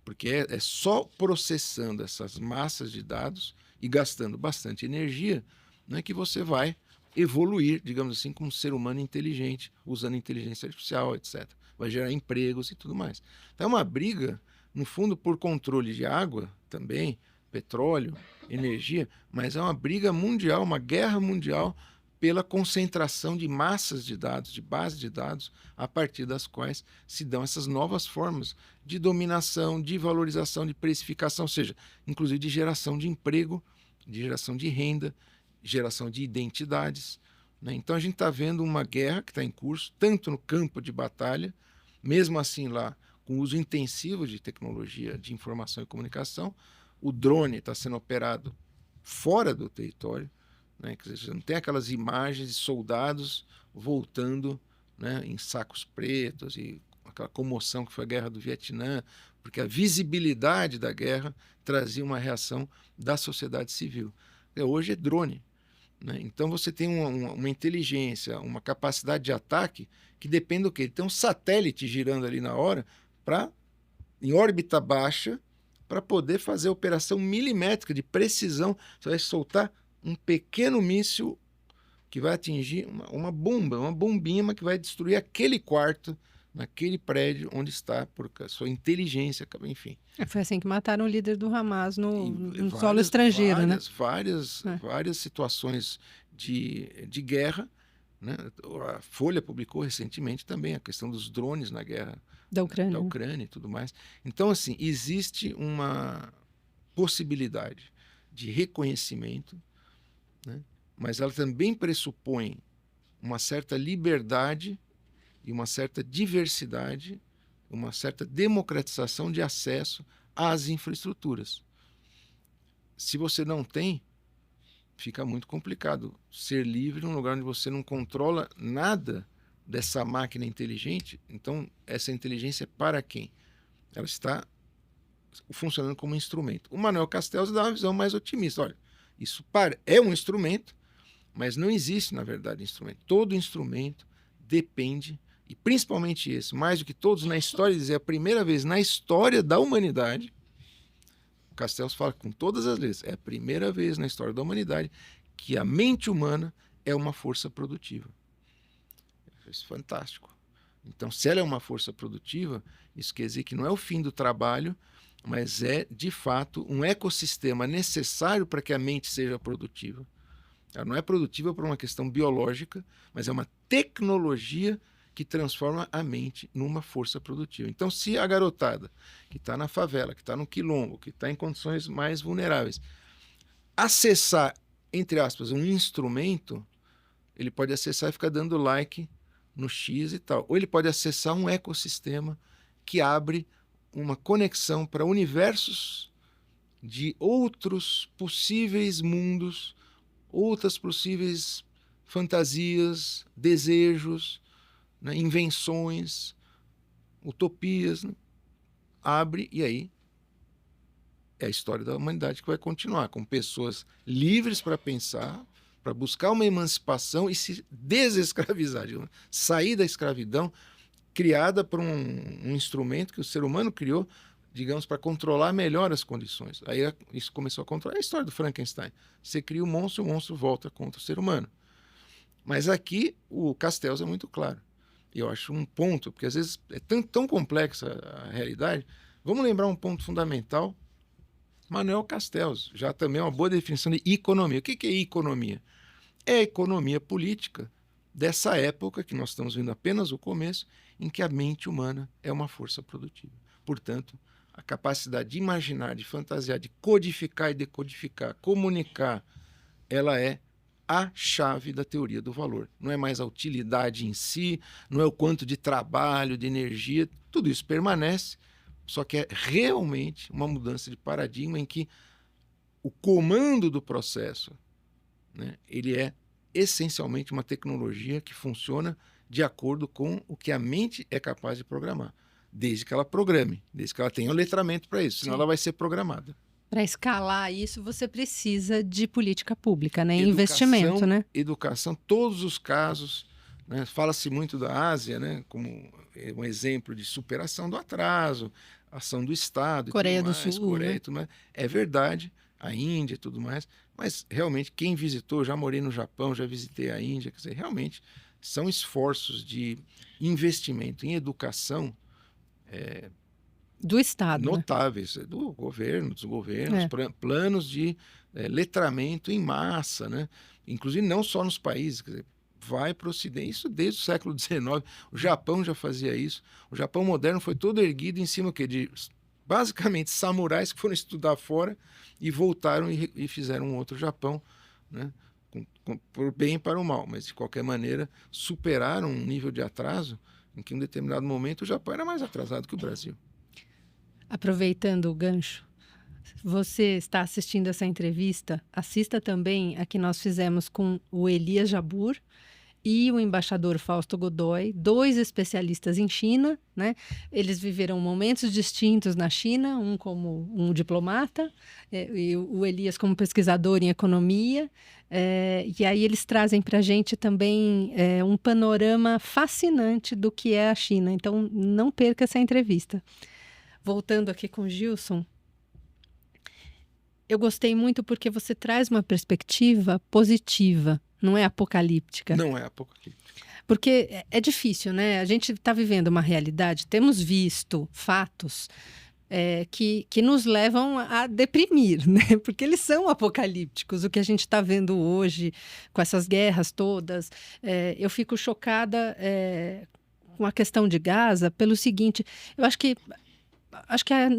Porque é só processando essas massas de dados e gastando bastante energia, né, que você vai evoluir, digamos assim, como um ser humano inteligente, usando inteligência artificial, etc. Vai gerar empregos e tudo mais. Então é uma briga, no fundo, por controle de água também, petróleo, energia, mas é uma briga mundial, uma guerra mundial pela concentração de massas de dados, de bases de dados, a partir das quais se dão essas novas formas de dominação, de valorização, de precificação, ou seja, inclusive de geração de emprego, de geração de renda, geração de identidades, né? Então a gente está vendo uma guerra que está em curso, tanto no campo de batalha, mesmo assim lá, com uso intensivo de tecnologia de informação e comunicação, o drone está sendo operado fora do território, né? Quer dizer, você não tem aquelas imagens de soldados voltando né, em sacos pretos e aquela comoção que foi a Guerra do Vietnã, porque a visibilidade da guerra trazia uma reação da sociedade civil. Hoje é drone, né? Então você tem uma inteligência, uma capacidade de ataque que depende do quê? Tem um satélite girando ali na hora em órbita baixa para poder fazer operação milimétrica de precisão. Você vai soltar um pequeno míssil que vai atingir uma bomba, uma bombinha, mas que vai destruir aquele quarto, naquele prédio onde está, por sua inteligência, enfim. Foi assim que mataram o líder do Hamas no solo estrangeiro, né? Várias situações de guerra, né? A Folha publicou recentemente também a questão dos drones na guerra da Ucrânia e tudo mais. Então, assim, existe uma possibilidade de reconhecimento, né? Mas ela também pressupõe uma certa liberdade e uma certa diversidade, uma certa democratização de acesso às infraestruturas. Se você não tem, fica muito complicado ser livre num lugar onde você não controla nada dessa máquina inteligente. Então, essa inteligência é para quem? Ela está funcionando como instrumento. O Manuel Castells dá uma visão mais otimista. Olha, isso é um instrumento, mas não existe, na verdade, instrumento. Todo instrumento depende, e principalmente esse, mais do que todos na história, dizer a primeira vez na história da humanidade, Castells fala com todas as letras, é a primeira vez na história da humanidade que a mente humana é uma força produtiva. Isso é fantástico. Então, se ela é uma força produtiva, isso quer dizer que não é o fim do trabalho, mas é, de fato, um ecossistema necessário para que a mente seja produtiva. Ela não é produtiva por uma questão biológica, mas é uma tecnologia que transforma a mente numa força produtiva. Então, se a garotada que está na favela, que está no quilombo, que está em condições mais vulneráveis, acessar, entre aspas, um instrumento, ele pode acessar e ficar dando like no X e tal. Ou ele pode acessar um ecossistema que abre uma conexão para universos de outros possíveis mundos, outras possíveis fantasias, desejos, né, invenções, utopias, né? Abre e aí é a história da humanidade que vai continuar, com pessoas livres para pensar, para buscar uma emancipação e se desescravizar, digamos, sair da escravidão criada por um instrumento que o ser humano criou, digamos, para controlar melhor as condições. Aí isso começou a controlar. É a história do Frankenstein. Você cria o monstro volta contra o ser humano. Mas aqui o Castells é muito claro. E eu acho um ponto, porque às vezes é tão complexa a realidade. Vamos lembrar um ponto fundamental. Manuel Castells, já também é uma boa definição de economia. O que é economia? É a economia política dessa época, que nós estamos vendo apenas o começo, em que a mente humana é uma força produtiva. Portanto, a capacidade de imaginar, de fantasiar, de codificar e decodificar, comunicar, ela é a chave da teoria do valor. Não é mais a utilidade em si, não é o quanto de trabalho, de energia, tudo isso permanece, só que é realmente uma mudança de paradigma em que o comando do processo, né, ele é essencialmente uma tecnologia que funciona de acordo com o que a mente é capaz de programar, desde que ela programe, desde que ela tenha o letramento para isso, senão ela vai ser programada. Para escalar isso, você precisa de política pública, né? Investimento, né? Educação, todos os casos, né? Fala-se muito da Ásia, né? Como um exemplo de superação do atraso, ação do Estado, Coreia do Sul, Coreia né? e tudo mais. É verdade, a Índia e tudo mais, mas realmente quem visitou, já morei no Japão, já visitei a Índia, quer dizer, realmente são esforços de investimento em educação do Estado, notáveis, né? Do governo, dos governos, planos de letramento em massa, né? Inclusive não só nos países, quer dizer, vai para o Ocidente, isso desde o século XIX, o Japão já fazia isso, o Japão moderno foi todo erguido em cima de basicamente samurais que foram estudar fora e voltaram e fizeram um outro Japão, né? Por bem e para o mal, mas de qualquer maneira superaram um nível de atraso em que em um determinado momento o Japão era mais atrasado que o Brasil. Aproveitando o gancho, você está assistindo essa entrevista, assista também a que nós fizemos com o Elias Jabbour e o embaixador Fausto Godoy, 2 especialistas em China, né? Eles viveram momentos distintos na China, um como um diplomata, e o Elias como pesquisador em economia. E aí eles trazem para a gente também um panorama fascinante do que é a China. Então, não perca essa entrevista. Voltando aqui com o Gilson, eu gostei muito porque você traz uma perspectiva positiva, não é apocalíptica. Não é apocalíptica. Porque é difícil, né? A gente está vivendo uma realidade, temos visto fatos que nos levam a deprimir, né? Porque eles são apocalípticos. O que a gente está vendo hoje, com essas guerras todas, eu fico chocada com a questão de Gaza pelo seguinte: eu acho que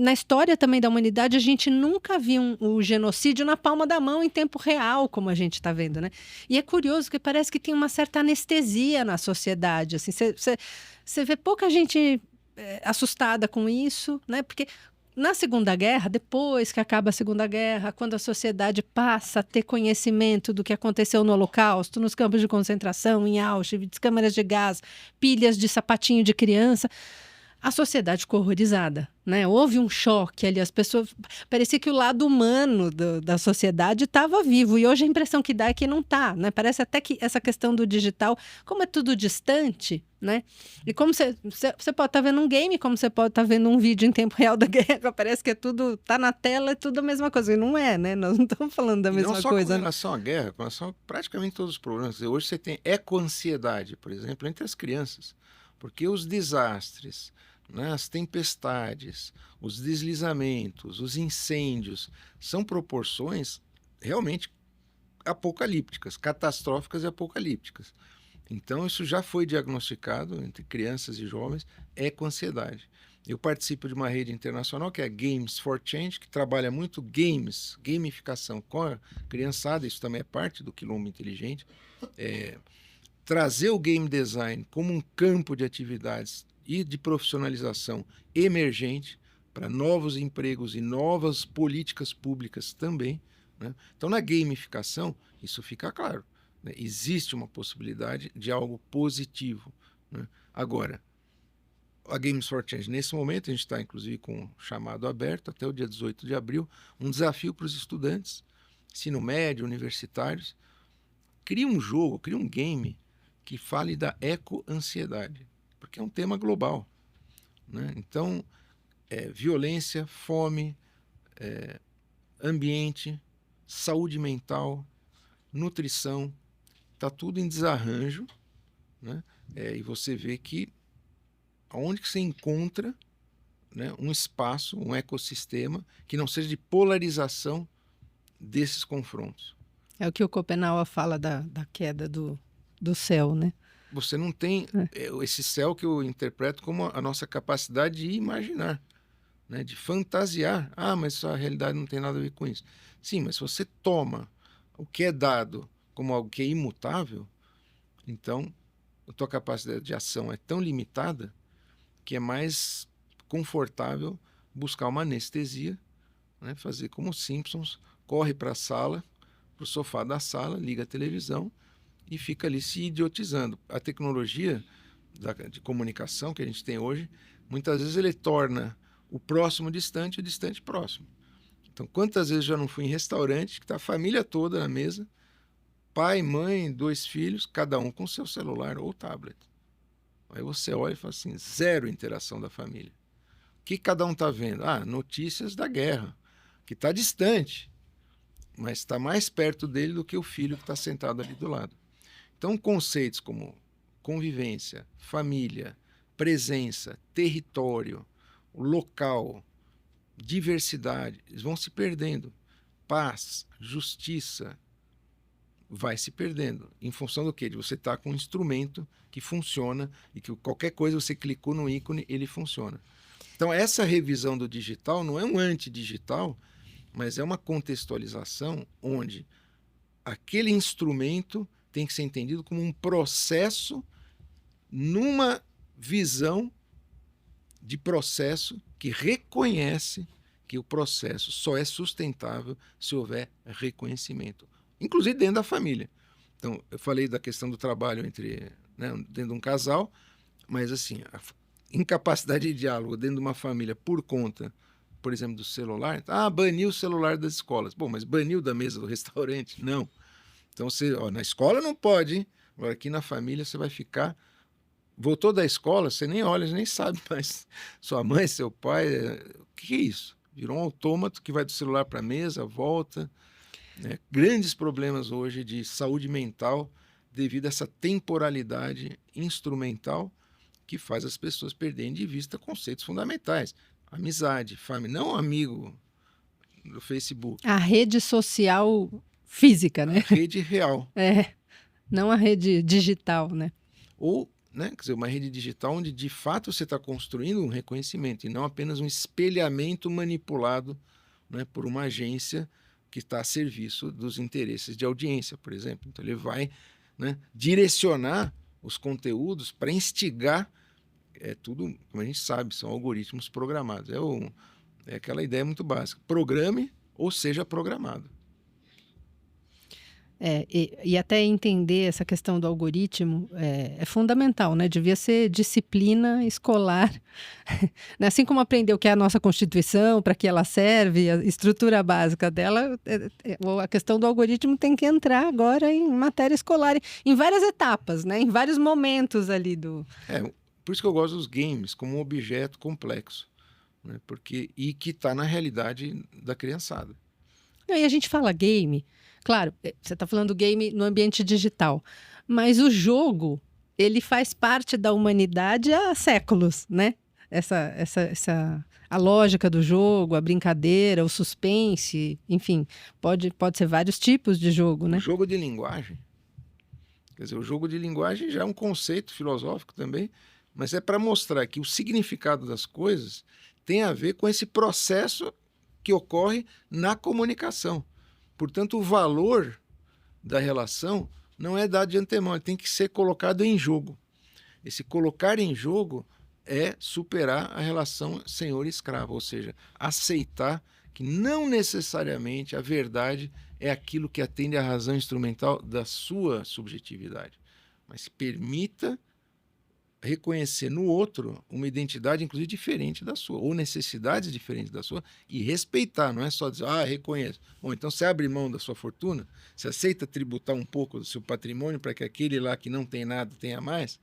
na história também da humanidade a gente nunca viu o genocídio na palma da mão em tempo real, como a gente está vendo, né? E é curioso que parece que tem uma certa anestesia na sociedade, assim, você vê pouca gente assustada com isso, né? Porque na Segunda Guerra, depois que acaba a Segunda Guerra, quando a sociedade passa a ter conhecimento do que aconteceu no Holocausto, nos campos de concentração, em Auschwitz, câmaras de gás, pilhas de sapatinho de criança, a sociedade ficou horrorizada, né? Houve um choque ali, as pessoas... Parecia que o lado humano da sociedade estava vivo, e hoje a impressão que dá é que não está, né? Parece até que essa questão do digital, como é tudo distante, né? E como você pode estar vendo um game, como você pode estar vendo um vídeo em tempo real da guerra, parece que é tudo, tá na tela, é tudo a mesma coisa, e não é, né? Nós não estamos falando da mesma coisa. Não só com relação à guerra, com relação a praticamente todos os problemas. Hoje você tem ecoansiedade, por exemplo, entre as crianças, porque os desastres, né, as tempestades, os deslizamentos, os incêndios, são proporções realmente apocalípticas, catastróficas e apocalípticas. Então, isso já foi diagnosticado entre crianças e jovens, ecoansiedade. Eu participo de uma rede internacional que é Games for Change, que trabalha muito gamificação com a criançada, isso também é parte do Quilombo Inteligente. Trazer o game design como um campo de atividades e de profissionalização emergente para novos empregos e novas políticas públicas também, né? Então, na gamificação, isso fica claro, né? Existe uma possibilidade de algo positivo, né? Agora, a Games for Change, nesse momento, a gente está, inclusive, com um chamado aberto até o dia 18 de abril, um desafio para os estudantes, ensino médio, universitários. Cria um jogo, cria um game que fale da ecoansiedade, porque é um tema global, né? Então, violência, fome, ambiente, saúde mental, nutrição, está tudo em desarranjo, né? E você vê que aonde que você encontra, né, um espaço, um ecossistema que não seja de polarização desses confrontos. É o que o Schopenhauer fala da queda do céu, né? Você não tem esse céu que eu interpreto como a nossa capacidade de imaginar, né, de fantasiar. Ah, mas a realidade não tem nada a ver com isso. Sim, mas se você toma o que é dado como algo que é imutável, então a tua capacidade de ação é tão limitada que é mais confortável buscar uma anestesia, né, fazer como os Simpsons, corre para a sala, para o sofá da sala, liga a televisão e fica ali se idiotizando. A tecnologia de comunicação que a gente tem hoje, muitas vezes ele torna o próximo distante e o distante próximo. Então, quantas vezes já não fui em restaurante que está a família toda na mesa, pai, mãe, 2 filhos, cada um com seu celular ou tablet. Aí você olha e fala assim, zero interação da família. O que cada um está vendo? Notícias da guerra, que está distante, mas está mais perto dele do que o filho que está sentado ali do lado. Então, conceitos como convivência, família, presença, território, local, diversidade, eles vão se perdendo. Paz, justiça, vai se perdendo. Em função do quê? De você estar com um instrumento que funciona e que qualquer coisa você clicou no ícone, ele funciona. Então, essa revisão do digital não é um antidigital, mas é uma contextualização onde aquele instrumento tem que ser entendido como um processo numa visão de processo que reconhece que o processo só é sustentável se houver reconhecimento, inclusive dentro da família. Então, eu falei da questão do trabalho dentro de um casal, mas assim, a incapacidade de diálogo dentro de uma família por conta, por exemplo, do celular. Baniu o celular das escolas. Bom, mas baniu da mesa do restaurante? Não. Então, na escola não pode, hein? Agora, aqui na família você vai ficar... Voltou da escola, você nem olha, nem sabe mais. Sua mãe, seu pai... O que é isso? Virou um autômato que vai do celular para a mesa, volta... Grandes problemas hoje de saúde mental devido a essa temporalidade instrumental que faz as pessoas perderem de vista conceitos fundamentais. Amizade, família, não amigo do Facebook. A rede social física, né? A rede real. Não a rede digital, né? Ou, quer dizer, uma rede digital onde de fato você está construindo um reconhecimento e não apenas um espelhamento manipulado, por uma agência que está a serviço dos interesses de audiência, por exemplo. Então, ele vai direcionar os conteúdos para instigar, tudo, como a gente sabe, são algoritmos programados. É aquela ideia muito básica. Programe ou seja programado. E até entender essa questão do algoritmo é fundamental, né? Devia ser disciplina escolar. Assim como aprender o que é a nossa Constituição, para que ela serve, a estrutura básica dela, a questão do algoritmo tem que entrar agora em matéria escolar, em várias etapas, né? Em vários momentos ali do... Por isso que eu gosto dos games como um objeto complexo, e que está na realidade da criançada. E a gente fala game... Claro, você está falando game no ambiente digital, mas o jogo, ele faz parte da humanidade há séculos, né? A lógica do jogo, a brincadeira, o suspense, enfim, pode ser vários tipos de jogo, né? O jogo de linguagem. Quer dizer, o jogo de linguagem já é um conceito filosófico também, mas é para mostrar que o significado das coisas tem a ver com esse processo que ocorre na comunicação. Portanto, o valor da relação não é dado de antemão, ele tem que ser colocado em jogo. Esse colocar em jogo é superar a relação senhor e escravo, ou seja, aceitar que não necessariamente a verdade é aquilo que atende à razão instrumental da sua subjetividade, mas permita reconhecer no outro uma identidade, inclusive, diferente da sua, ou necessidades diferentes da sua, e respeitar, não é só dizer, reconheço. Bom, então você abre mão da sua fortuna, você aceita tributar um pouco do seu patrimônio para que aquele lá que não tem nada tenha mais?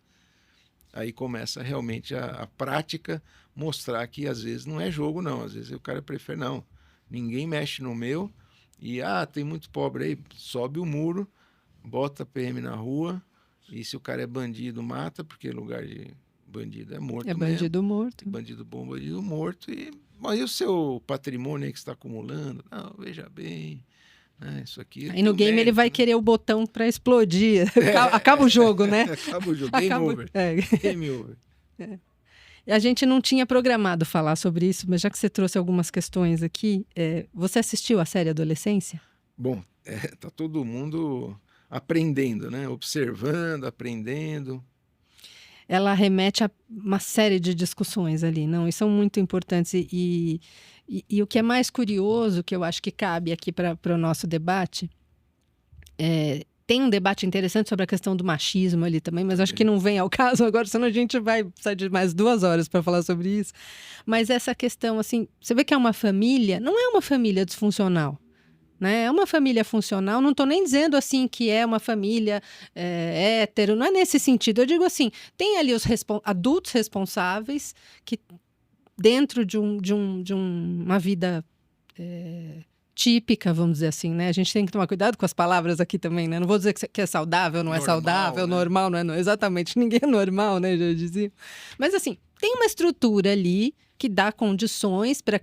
Aí começa realmente a prática mostrar que às vezes não é jogo, não. Às vezes o cara prefere, não, ninguém mexe no meu, e tem muito pobre aí, sobe o muro, bota PM na rua, e se o cara é bandido, mata, porque lugar de bandido é morto. É bandido mesmo. Morto. Bandido bom, bandido morto. E o seu patrimônio aí que você está acumulando? Não, veja bem. Isso aqui. Aí no game mérito, ele vai querer o botão para explodir. Acaba o jogo, né? Acaba o jogo. Game over. Game over. A gente não tinha programado falar sobre isso, mas já que você trouxe algumas questões aqui, você assistiu a série Adolescência? Bom, tá todo mundo aprendendo, né? Observando, aprendendo. Ela remete a uma série de discussões ali, não? E são muito importantes. E o que é mais curioso, que eu acho que cabe aqui para o nosso debate, tem um debate interessante sobre a questão do machismo ali também, mas acho que não vem ao caso agora, senão a gente vai precisar de mais 2 horas para falar sobre isso. Mas essa questão, assim, você vê que é uma família, não é uma família disfuncional. Né? É uma família funcional, não estou nem dizendo assim que é uma família hétero, não é nesse sentido. Eu digo assim, tem ali os adultos responsáveis que dentro de uma vida típica, vamos dizer assim, né? A gente tem que tomar cuidado com as palavras aqui também, né? Não vou dizer que é saudável, não é saudável, né? Normal, não é, não, exatamente, ninguém é normal, né? Já dizia. Mas assim, tem uma estrutura ali que dá condições para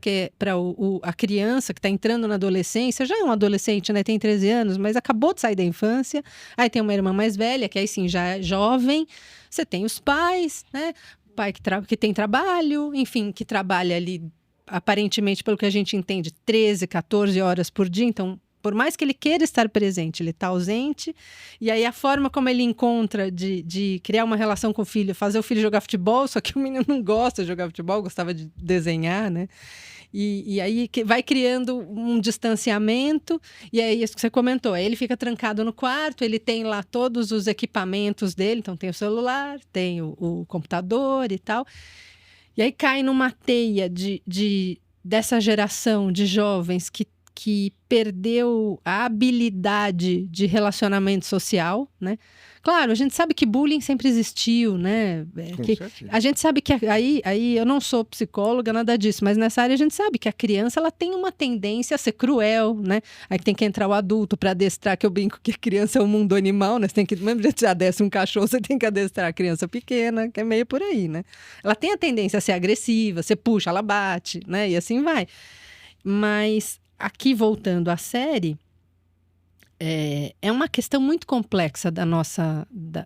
a criança que está entrando na adolescência, já é um adolescente, né? Tem 13 anos, mas acabou de sair da infância. Aí tem uma irmã mais velha, que aí sim já é jovem. Você tem os pais, né? Pai que tem trabalho, enfim, que trabalha ali, aparentemente, pelo que a gente entende, 13, 14 horas por dia. Então, por mais que ele queira estar presente, ele está ausente. E aí a forma como ele encontra de criar uma relação com o filho, fazer o filho jogar futebol, só que o menino não gosta de jogar futebol, gostava de desenhar, né? E aí vai criando um distanciamento, e aí isso que você comentou, aí ele fica trancado no quarto, ele tem lá todos os equipamentos dele, então tem o celular, tem o computador e tal, e aí cai numa teia dessa geração de jovens que perdeu a habilidade de relacionamento social, né? Claro, a gente sabe que bullying sempre existiu, né? Com Que certeza. a gente sabe que aí eu não sou psicóloga, nada disso, mas nessa área a gente sabe que a criança ela tem uma tendência a ser cruel, né? Aí tem que entrar o adulto para adestrar, que eu brinco que a criança é um mundo animal, né? Você tem que, mesmo que você adestra um cachorro, você tem que adestrar a criança pequena, que é meio por aí, né? Ela tem a tendência a ser agressiva, você puxa, ela bate, né? E assim vai. Mas aqui, voltando à série, é uma questão muito complexa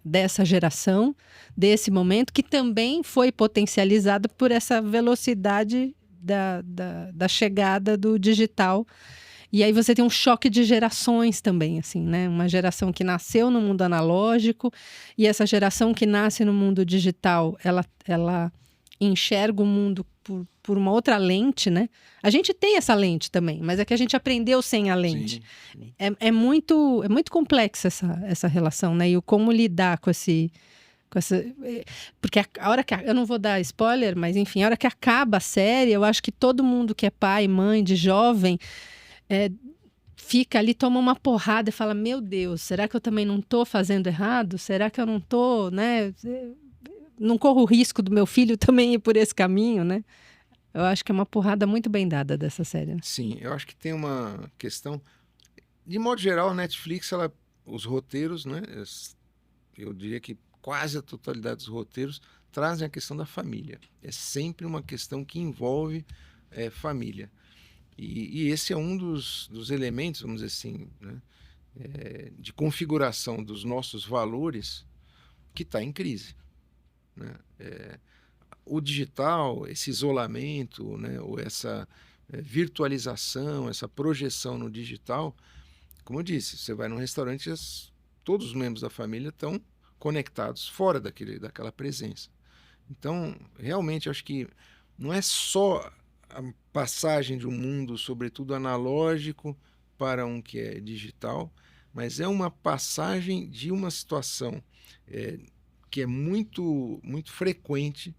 dessa geração, desse momento, que também foi potencializada por essa velocidade da chegada do digital. E aí você tem um choque de gerações também, assim, né? Uma geração que nasceu no mundo analógico e essa geração que nasce no mundo digital, ela enxerga o mundo por uma outra lente, né? A gente tem essa lente também, mas é que a gente aprendeu sem a lente. Sim. É muito complexa essa relação, né? E o como lidar com essa... Porque a hora que... Eu não vou dar spoiler, mas enfim, a hora que acaba a série, eu acho que todo mundo que é pai, mãe, de jovem, fica ali, toma uma porrada e fala, meu Deus, será que eu também não estou fazendo errado? Será que eu não estou, né? Não corro o risco do meu filho também ir por esse caminho, né? Eu acho que é uma porrada muito bem dada dessa série, né? Sim, eu acho que tem uma questão... De modo geral, a Netflix, os roteiros, né? Eu diria que quase a totalidade dos roteiros trazem a questão da família. É sempre uma questão que envolve família. E esse é um dos elementos, vamos dizer assim, né? De configuração dos nossos valores que está em crise, né? O digital, esse isolamento, né? Ou essa virtualização, essa projeção no digital, como eu disse, você vai num restaurante, todos os membros da família estão conectados fora daquela presença. Então, realmente, acho que não é só a passagem de um mundo, sobretudo analógico, para um que é digital, mas é uma passagem de uma situação que é muito, muito frequente,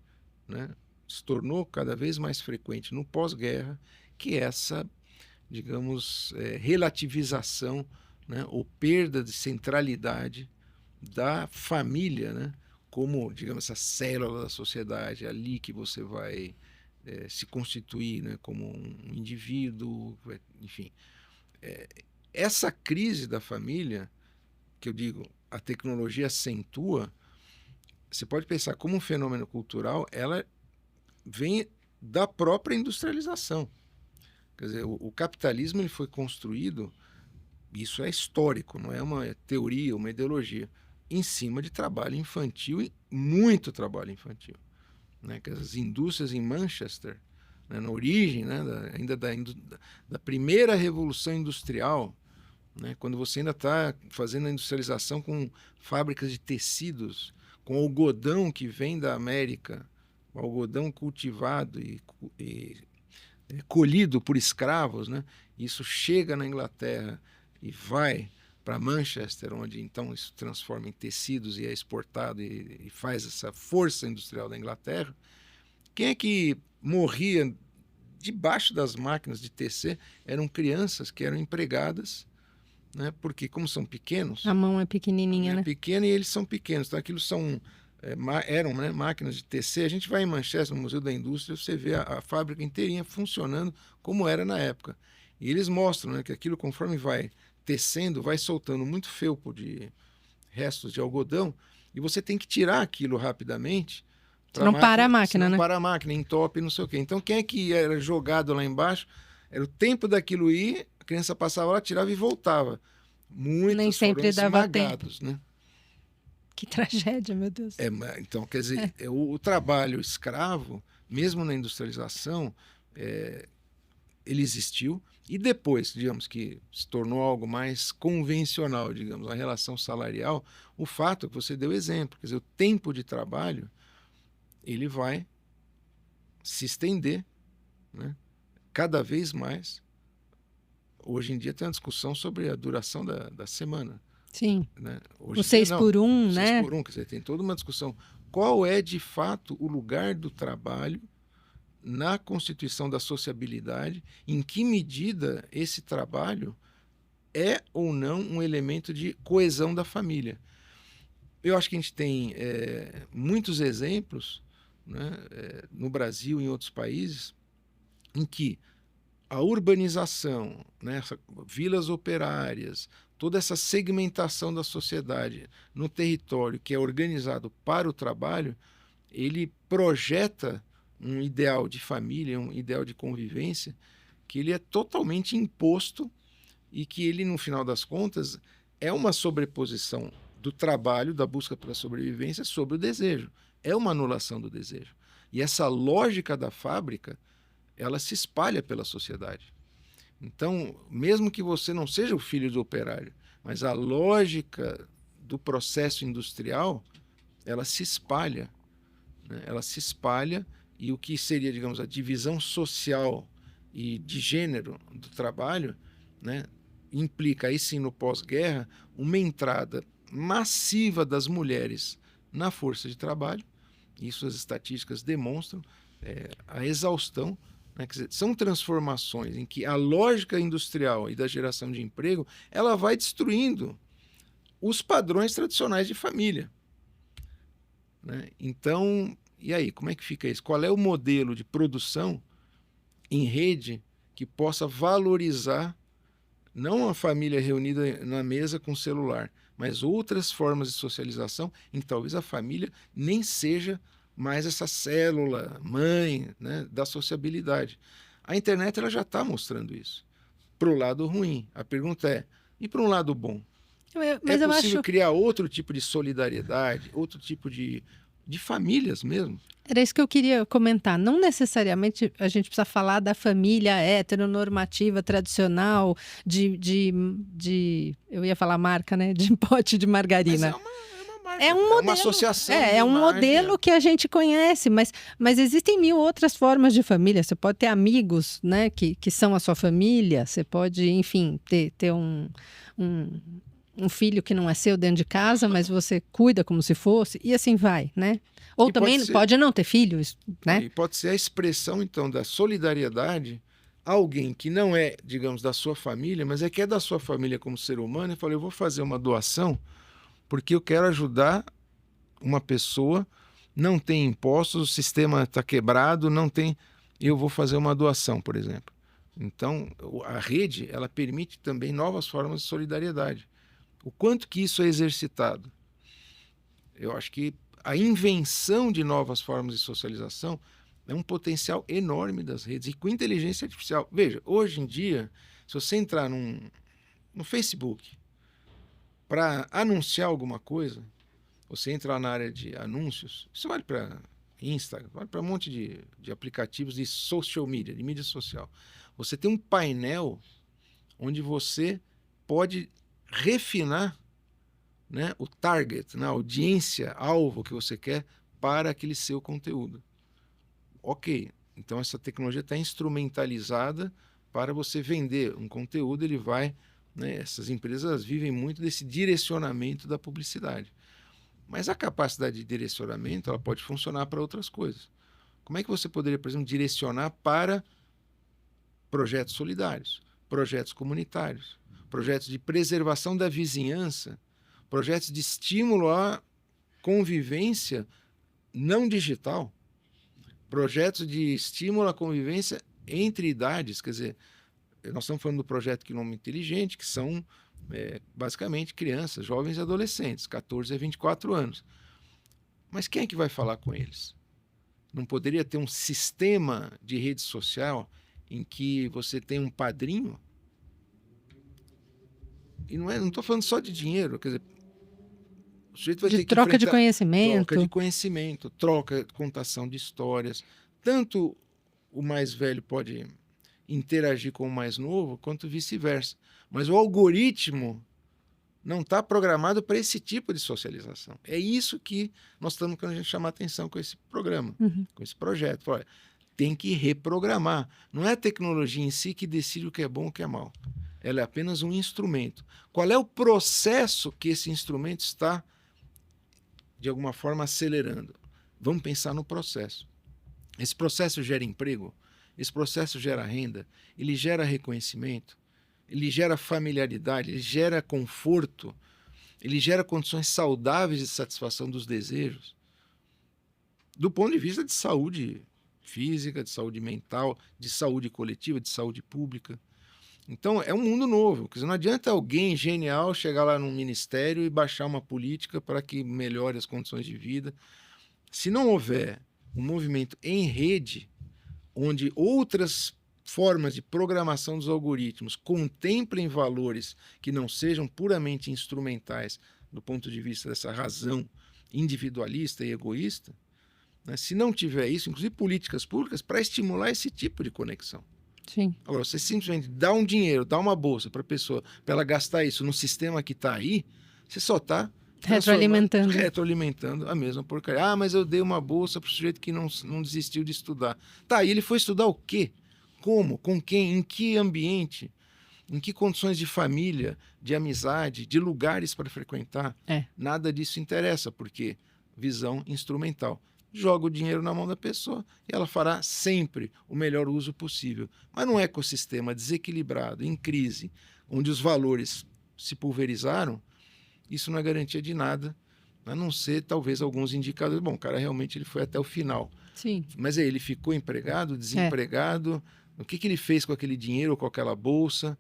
né? Se tornou cada vez mais frequente no pós-guerra, que é essa, digamos, relativização, né? Ou perda de centralidade da família, né? Como, digamos, essa célula da sociedade, ali que você vai se constituir, né? Como um indivíduo, enfim. Essa crise da família, que eu digo, a tecnologia acentua, você pode pensar como um fenômeno cultural, ela vem da própria industrialização. Quer dizer, o capitalismo ele foi construído, isso é histórico, não é uma teoria, uma ideologia, em cima de trabalho infantil e muito trabalho infantil, né? Que as indústrias em Manchester, né, na origem, né, ainda da primeira revolução industrial, né, quando você ainda está fazendo a industrialização com fábricas de tecidos, com algodão que vem da América, o algodão cultivado e colhido por escravos, né? Isso chega na Inglaterra e vai para Manchester, onde então isso transforma em tecidos e é exportado e faz essa força industrial da Inglaterra. Quem é que morria debaixo das máquinas de tecer eram crianças que eram empregadas, né? Porque como são pequenos, A mão é pequenininha, né? é pequena e eles são pequenos, então aquilo eram, né, máquinas de tecer. A gente vai em Manchester, no Museu da Indústria, você vê a fábrica inteirinha funcionando como era na época. E eles mostram, né, que aquilo, conforme vai tecendo, vai soltando muito felpo de restos de algodão, e você tem que tirar aquilo rapidamente. Não para a máquina, não né? para a máquina, entope, não sei o quê. Então, quem é que era jogado lá embaixo? Era o tempo daquilo ir, a criança passava lá, tirava e voltava. Muitos Nem sempre foram dava esmagados, né? Que tragédia, meu Deus. Então, quer dizer, o trabalho escravo, mesmo na industrialização, ele existiu, e depois, digamos que se tornou algo mais convencional, digamos, a relação salarial, o fato é que você deu exemplo, quer dizer, o tempo de trabalho, ele vai se estender, né, cada vez mais, hoje em dia tem uma discussão sobre a duração da semana. Sim. Né? Hoje O em dia, 6 por 1, 6 né? por 1, quer dizer, tem toda uma discussão. Qual é, de fato, o lugar do trabalho na constituição da sociabilidade? Em que medida esse trabalho é ou não um elemento de coesão da família? Eu acho que a gente tem muitos exemplos, né, no Brasil e em outros países, em que a urbanização, né, vilas operárias, toda essa segmentação da sociedade no território que é organizado para o trabalho, ele projeta um ideal de família, um ideal de convivência, que ele é totalmente imposto e que ele, no final das contas, é uma sobreposição do trabalho, da busca pela sobrevivência sobre o desejo. É uma anulação do desejo. E essa lógica da fábrica, ela se espalha pela sociedade. Então, mesmo que você não seja o filho do operário, mas a lógica do processo industrial, ela se espalha. Né? Ela se espalha e o que seria, digamos, a divisão social e de gênero do trabalho, né, implica aí sim no pós-guerra uma entrada massiva das mulheres na força de trabalho. Isso as estatísticas demonstram a exaustão. Né? Quer dizer, são transformações em que a lógica industrial e da geração de emprego ela vai destruindo os padrões tradicionais de família. Né? Então, e aí, como é que fica isso? Qual é o modelo de produção em rede que possa valorizar não a família reunida na mesa com celular, mas outras formas de socialização em que talvez a família nem seja mais essa célula mãe, né, da sociabilidade. A internet ela já está mostrando isso. Para o lado ruim. A pergunta é, e para um lado bom? Mas É eu possível acho... criar outro tipo de solidariedade, outro tipo de famílias mesmo? Era isso que eu queria comentar. Não necessariamente a gente precisa falar da família heteronormativa, tradicional, eu ia falar marca, né? De pote de Mas margarina. é uma marca, É um é modelo, uma associação de é um imagem. modelo que a gente conhece, mas existem mil outras formas de família. Você pode ter amigos, né, que são a sua família. Você pode, enfim, ter um filho que não é seu dentro de casa, mas você cuida como se fosse, e assim vai, né? Ou E também pode não ter filhos, né? E pode ser a expressão, então, da solidariedade, alguém que não é, digamos, da sua família, mas é que é da sua família como ser humano, e fala, eu vou fazer uma doação porque eu quero ajudar uma pessoa, não tem impostos, o sistema está quebrado, não tem... Eu vou fazer uma doação, por exemplo. Então, a rede, ela permite também novas formas de solidariedade. O quanto que isso é exercitado? Eu acho que a invenção de novas formas de socialização é um potencial enorme das redes, e com inteligência artificial. Veja, hoje em dia, se você entrar no Facebook para anunciar alguma coisa, você entra lá na área de anúncios, isso vale para Instagram, vale para um monte de aplicativos de social media, de mídia social. Você tem um painel onde você pode refinar, né, o target, né, a audiência, alvo que você quer para aquele seu conteúdo. Ok, então essa tecnologia está instrumentalizada para você vender um conteúdo, ele vai... Né, essas empresas vivem muito desse direcionamento da publicidade. Mas a capacidade de direcionamento ela pode funcionar para outras coisas. Como é que você poderia, por exemplo, direcionar para projetos solidários, projetos comunitários, projetos de preservação da vizinhança, projetos de estímulo à convivência não digital, projetos de estímulo à convivência entre idades, quer dizer, nós estamos falando do projeto Quilômetro Inteligente, que são basicamente crianças, jovens e adolescentes, 14 a 24 anos. Mas quem é que vai falar com eles? Não poderia ter um sistema de rede social em que você tem um padrinho? E não estou falando só de dinheiro, quer dizer, o sujeito vai ter que troca de enfrentar conhecimento. troca de conhecimento, troca, contação de histórias. Tanto o mais velho pode interagir com o mais novo, quanto vice-versa. Mas o algoritmo não está programado para esse tipo de socialização. É isso que nós estamos querendo chamar a atenção com esse programa, com esse projeto. Olha, tem que reprogramar. Não é a tecnologia em si que decide o que é bom e o que é mal. Ela é apenas um instrumento. Qual é o processo que esse instrumento está, de alguma forma, acelerando? Vamos pensar no processo. Esse processo gera emprego, esse processo gera renda, ele gera reconhecimento, ele gera familiaridade, ele gera conforto, ele gera condições saudáveis de satisfação dos desejos, do ponto de vista de saúde física, de saúde mental, de saúde coletiva, de saúde pública. Então, é um mundo novo. Quer dizer, não adianta alguém genial chegar lá num ministério e baixar uma política para que melhore as condições de vida. Se não houver um movimento em rede, onde outras formas de programação dos algoritmos contemplem valores que não sejam puramente instrumentais do ponto de vista dessa razão individualista e egoísta, né? Se não tiver isso, inclusive políticas públicas para estimular esse tipo de conexão. Sim. Agora, você simplesmente dá um dinheiro, dá uma bolsa para a pessoa, para ela gastar isso no sistema que está aí, você só está retroalimentando a mesma porcaria. Ah, mas eu dei uma bolsa para o sujeito que não desistiu de estudar. Tá, e ele foi estudar o quê? Como? Com quem? Em que ambiente? Em que condições de família, de amizade, de lugares para frequentar? Nada disso interessa, porque visão instrumental. Joga o dinheiro na mão da pessoa e ela fará sempre o melhor uso possível. Mas num ecossistema desequilibrado, em crise, onde os valores se pulverizaram, isso não é garantia de nada, a não ser talvez alguns indicadores. Bom, o cara realmente ele foi até o final. Sim. Mas aí ele ficou empregado, desempregado, o que ele fez com aquele dinheiro, com aquela bolsa?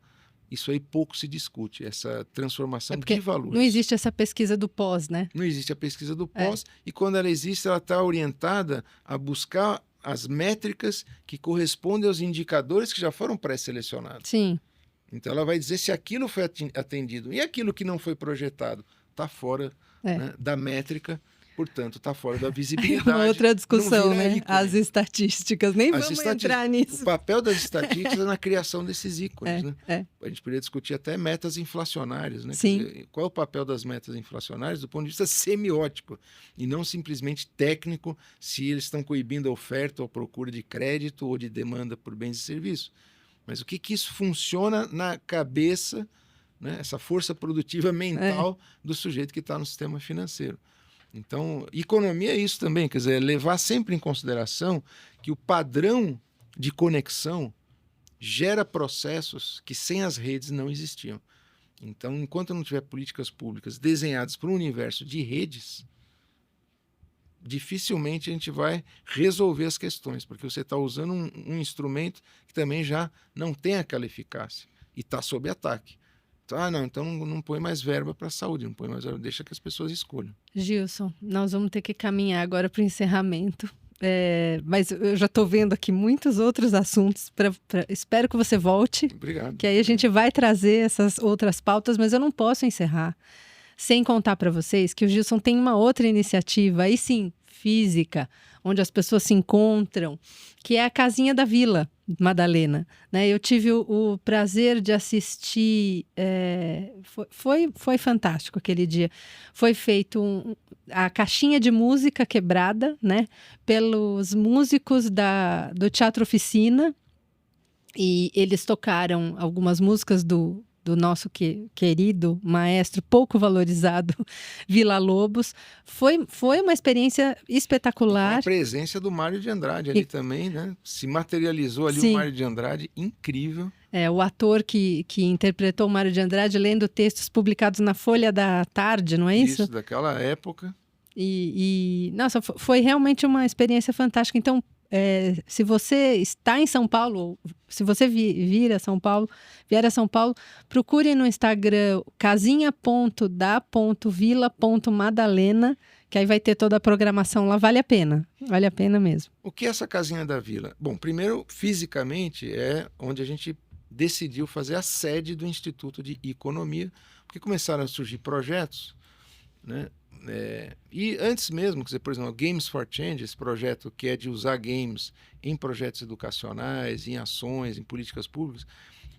Isso aí pouco se discute, essa transformação de valores. Não existe essa pesquisa do pós, né? Não existe a pesquisa do pós, e quando ela existe, ela está orientada a buscar as métricas que correspondem aos indicadores que já foram pré-selecionados. Sim. Então ela vai dizer se aquilo foi atendido e aquilo que não foi projetado está fora, né, da métrica, portanto está fora da visibilidade. É uma outra discussão, né? Ícone. As estatísticas, nem vamos entrar nisso. O papel das estatísticas é na criação desses ícones, né? A gente poderia discutir até metas inflacionárias, né? Sim. Quer dizer, qual é o papel das metas inflacionárias do ponto de vista semiótico e não simplesmente técnico, se eles estão coibindo a oferta ou procura de crédito ou de demanda por bens e serviços. Mas o que isso funciona na cabeça, né? Essa força produtiva mental do sujeito que está no sistema financeiro. Então, economia é isso também, quer dizer, levar sempre em consideração que o padrão de conexão gera processos que sem as redes não existiam. Então, enquanto não tiver políticas públicas desenhadas para um universo de redes, dificilmente a gente vai resolver as questões, porque você está usando um instrumento que também já não tem aquela eficácia e está sob ataque. Então não põe mais verba para a saúde, não põe mais verba, deixa que as pessoas escolham. Gilson, nós vamos ter que caminhar agora para o encerramento, mas eu já estou vendo aqui muitos outros assuntos, espero que você volte. Obrigado. Que aí a gente vai trazer essas outras pautas, mas eu não posso encerrar sem contar para vocês que o Gilson tem uma outra iniciativa, aí sim, física, onde as pessoas se encontram, que é a Casinha da Vila Madalena, né? Eu tive o prazer de assistir, foi fantástico aquele dia. Foi feito a caixinha de música quebrada, né? Pelos músicos do Teatro Oficina, e eles tocaram algumas músicas do nosso querido maestro, pouco valorizado, Villa-Lobos. Foi uma experiência espetacular. A presença do Mário de Andrade ali também, né? Se materializou ali. Sim. O Mário de Andrade, incrível. O ator que interpretou o Mário de Andrade lendo textos publicados na Folha da Tarde, não é isso? Isso, daquela época. Nossa, foi realmente uma experiência fantástica. Então, se você está em São Paulo, se você vier a São Paulo, procure no Instagram casinha.da.vila.madalena, que aí vai ter toda a programação lá. Vale a pena mesmo. O que é essa Casinha da Vila? Bom, primeiro, fisicamente, é onde a gente decidiu fazer a sede do Instituto de Economia, porque começaram a surgir projetos, né? E antes mesmo, quer dizer, por exemplo, Games for Change, esse projeto que é de usar games em projetos educacionais, em ações, em políticas públicas,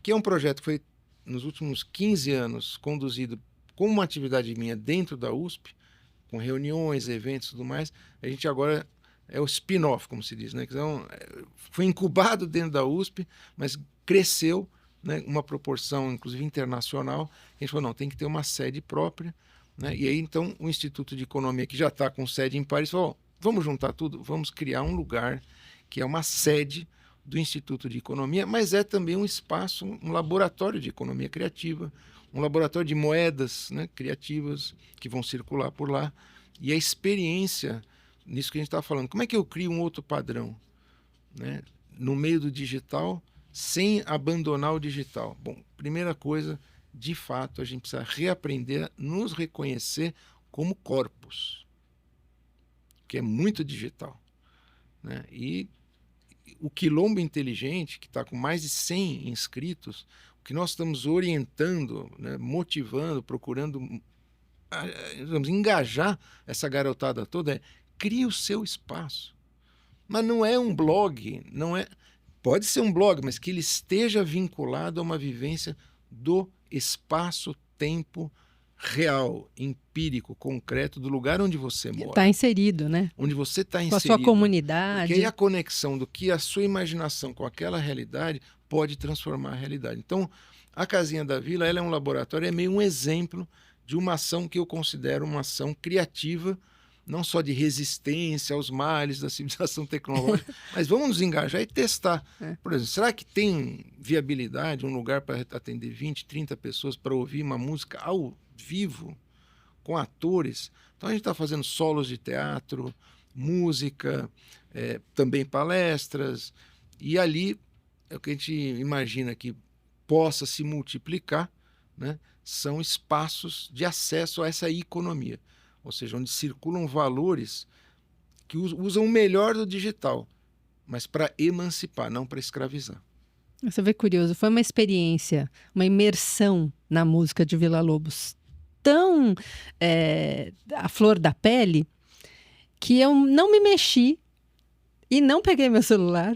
que é um projeto que foi, nos últimos 15 anos, conduzido como uma atividade minha dentro da USP, com reuniões, eventos e tudo mais. A gente agora é o spin-off, como se diz, né? Então, foi incubado dentro da USP, mas cresceu, né, uma proporção, inclusive internacional. A gente falou, não, tem que ter uma sede própria, né? E aí, então, o Instituto de Economia, que já está com sede em Paris, falou, vamos juntar tudo, vamos criar um lugar que é uma sede do Instituto de Economia, mas é também um espaço, um laboratório de economia criativa, um laboratório de moedas, né, criativas que vão circular por lá. E a experiência, nisso que a gente está falando, como é que eu crio um outro padrão, né, no meio do digital, sem abandonar o digital? Bom, primeira coisa, de fato, a gente precisa reaprender a nos reconhecer como corpos, que é muito digital, né? E o Quilombo Inteligente, que está com mais de 100 inscritos, o que nós estamos orientando, né, motivando, procurando vamos engajar essa garotada toda, é crie o seu espaço. Mas não é um blog, não é, pode ser um blog, mas que ele esteja vinculado a uma vivência do espaço-tempo real, empírico, concreto, do lugar onde você mora. Está inserido, né? Onde você está inserido. Com a sua comunidade. Porque aí a conexão do que a sua imaginação com aquela realidade pode transformar a realidade. Então, a Casinha da Vila, ela é um laboratório, é meio um exemplo de uma ação que eu considero uma ação criativa, não só de resistência aos males da civilização tecnológica, mas vamos nos engajar e testar. Por exemplo, será que tem viabilidade, um lugar para atender 20, 30 pessoas para ouvir uma música ao vivo, com atores? Então a gente está fazendo solos de teatro, música, também palestras, e ali é o que a gente imagina que possa se multiplicar, né? São espaços de acesso a essa economia, ou seja, onde circulam valores que usam o melhor do digital, mas para emancipar, não para escravizar. Você vê, curioso, foi uma experiência, uma imersão na música de Villa-Lobos tão à flor da pele, que eu não me mexi e não peguei meu celular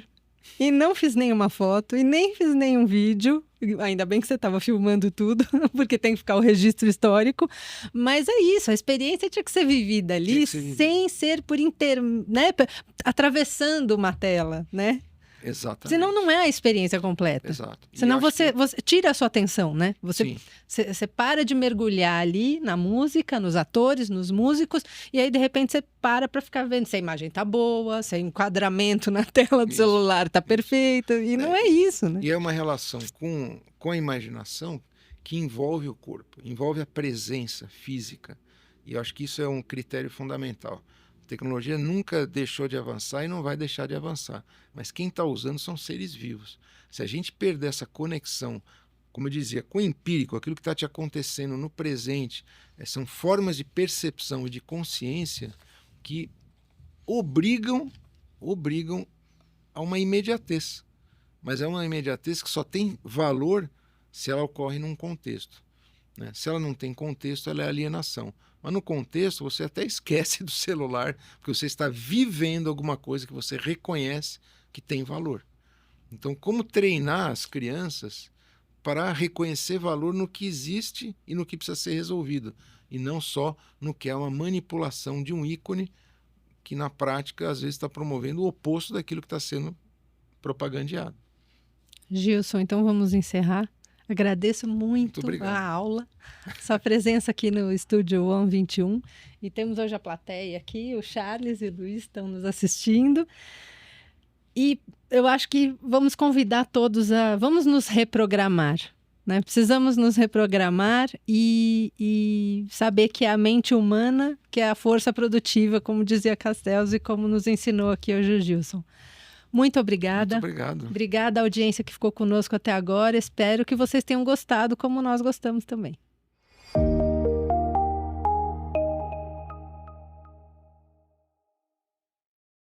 e não fiz nenhuma foto e nem fiz nenhum vídeo. Ainda bem que você estava filmando tudo, porque tem que ficar o registro histórico. Mas é isso, a experiência tinha que ser vivida ali, sem ser por inteiro, né? Atravessando uma tela, né? Exatamente. Senão não é a experiência completa. Exato. Senão você tira a sua atenção, né? Você para de mergulhar ali na música, nos atores, nos músicos, e aí de repente você para ficar vendo se a imagem tá boa, se o enquadramento na tela do celular tá perfeito, e não é isso, né? E é uma relação com a imaginação que envolve o corpo, envolve a presença física, e eu acho que isso é um critério fundamental. A tecnologia nunca deixou de avançar e não vai deixar de avançar. Mas quem está usando são seres vivos. Se a gente perder essa conexão, como eu dizia, com o empírico, aquilo que está te acontecendo no presente, são formas de percepção e de consciência que obrigam a uma imediatez. Mas é uma imediatez que só tem valor se ela ocorre num contexto, né? Se ela não tem contexto, ela é alienação. Mas no contexto, você até esquece do celular, porque você está vivendo alguma coisa que você reconhece que tem valor. Então, como treinar as crianças para reconhecer valor no que existe e no que precisa ser resolvido, e não só no que é uma manipulação de um ícone que, na prática, às vezes está promovendo o oposto daquilo que está sendo propagandeado. Gilson, então vamos encerrar. Agradeço muito a aula, sua presença aqui no Estúdio One 21. E temos hoje a plateia aqui, o Charles e o Luiz estão nos assistindo. E eu acho que vamos convidar todos vamos nos reprogramar, né? Precisamos nos reprogramar e saber que é a mente humana, que é a força produtiva, como dizia Castells e como nos ensinou aqui hoje o Gilson. Muito obrigada. Muito obrigado. Obrigada à audiência que ficou conosco até agora. Espero que vocês tenham gostado, como nós gostamos também.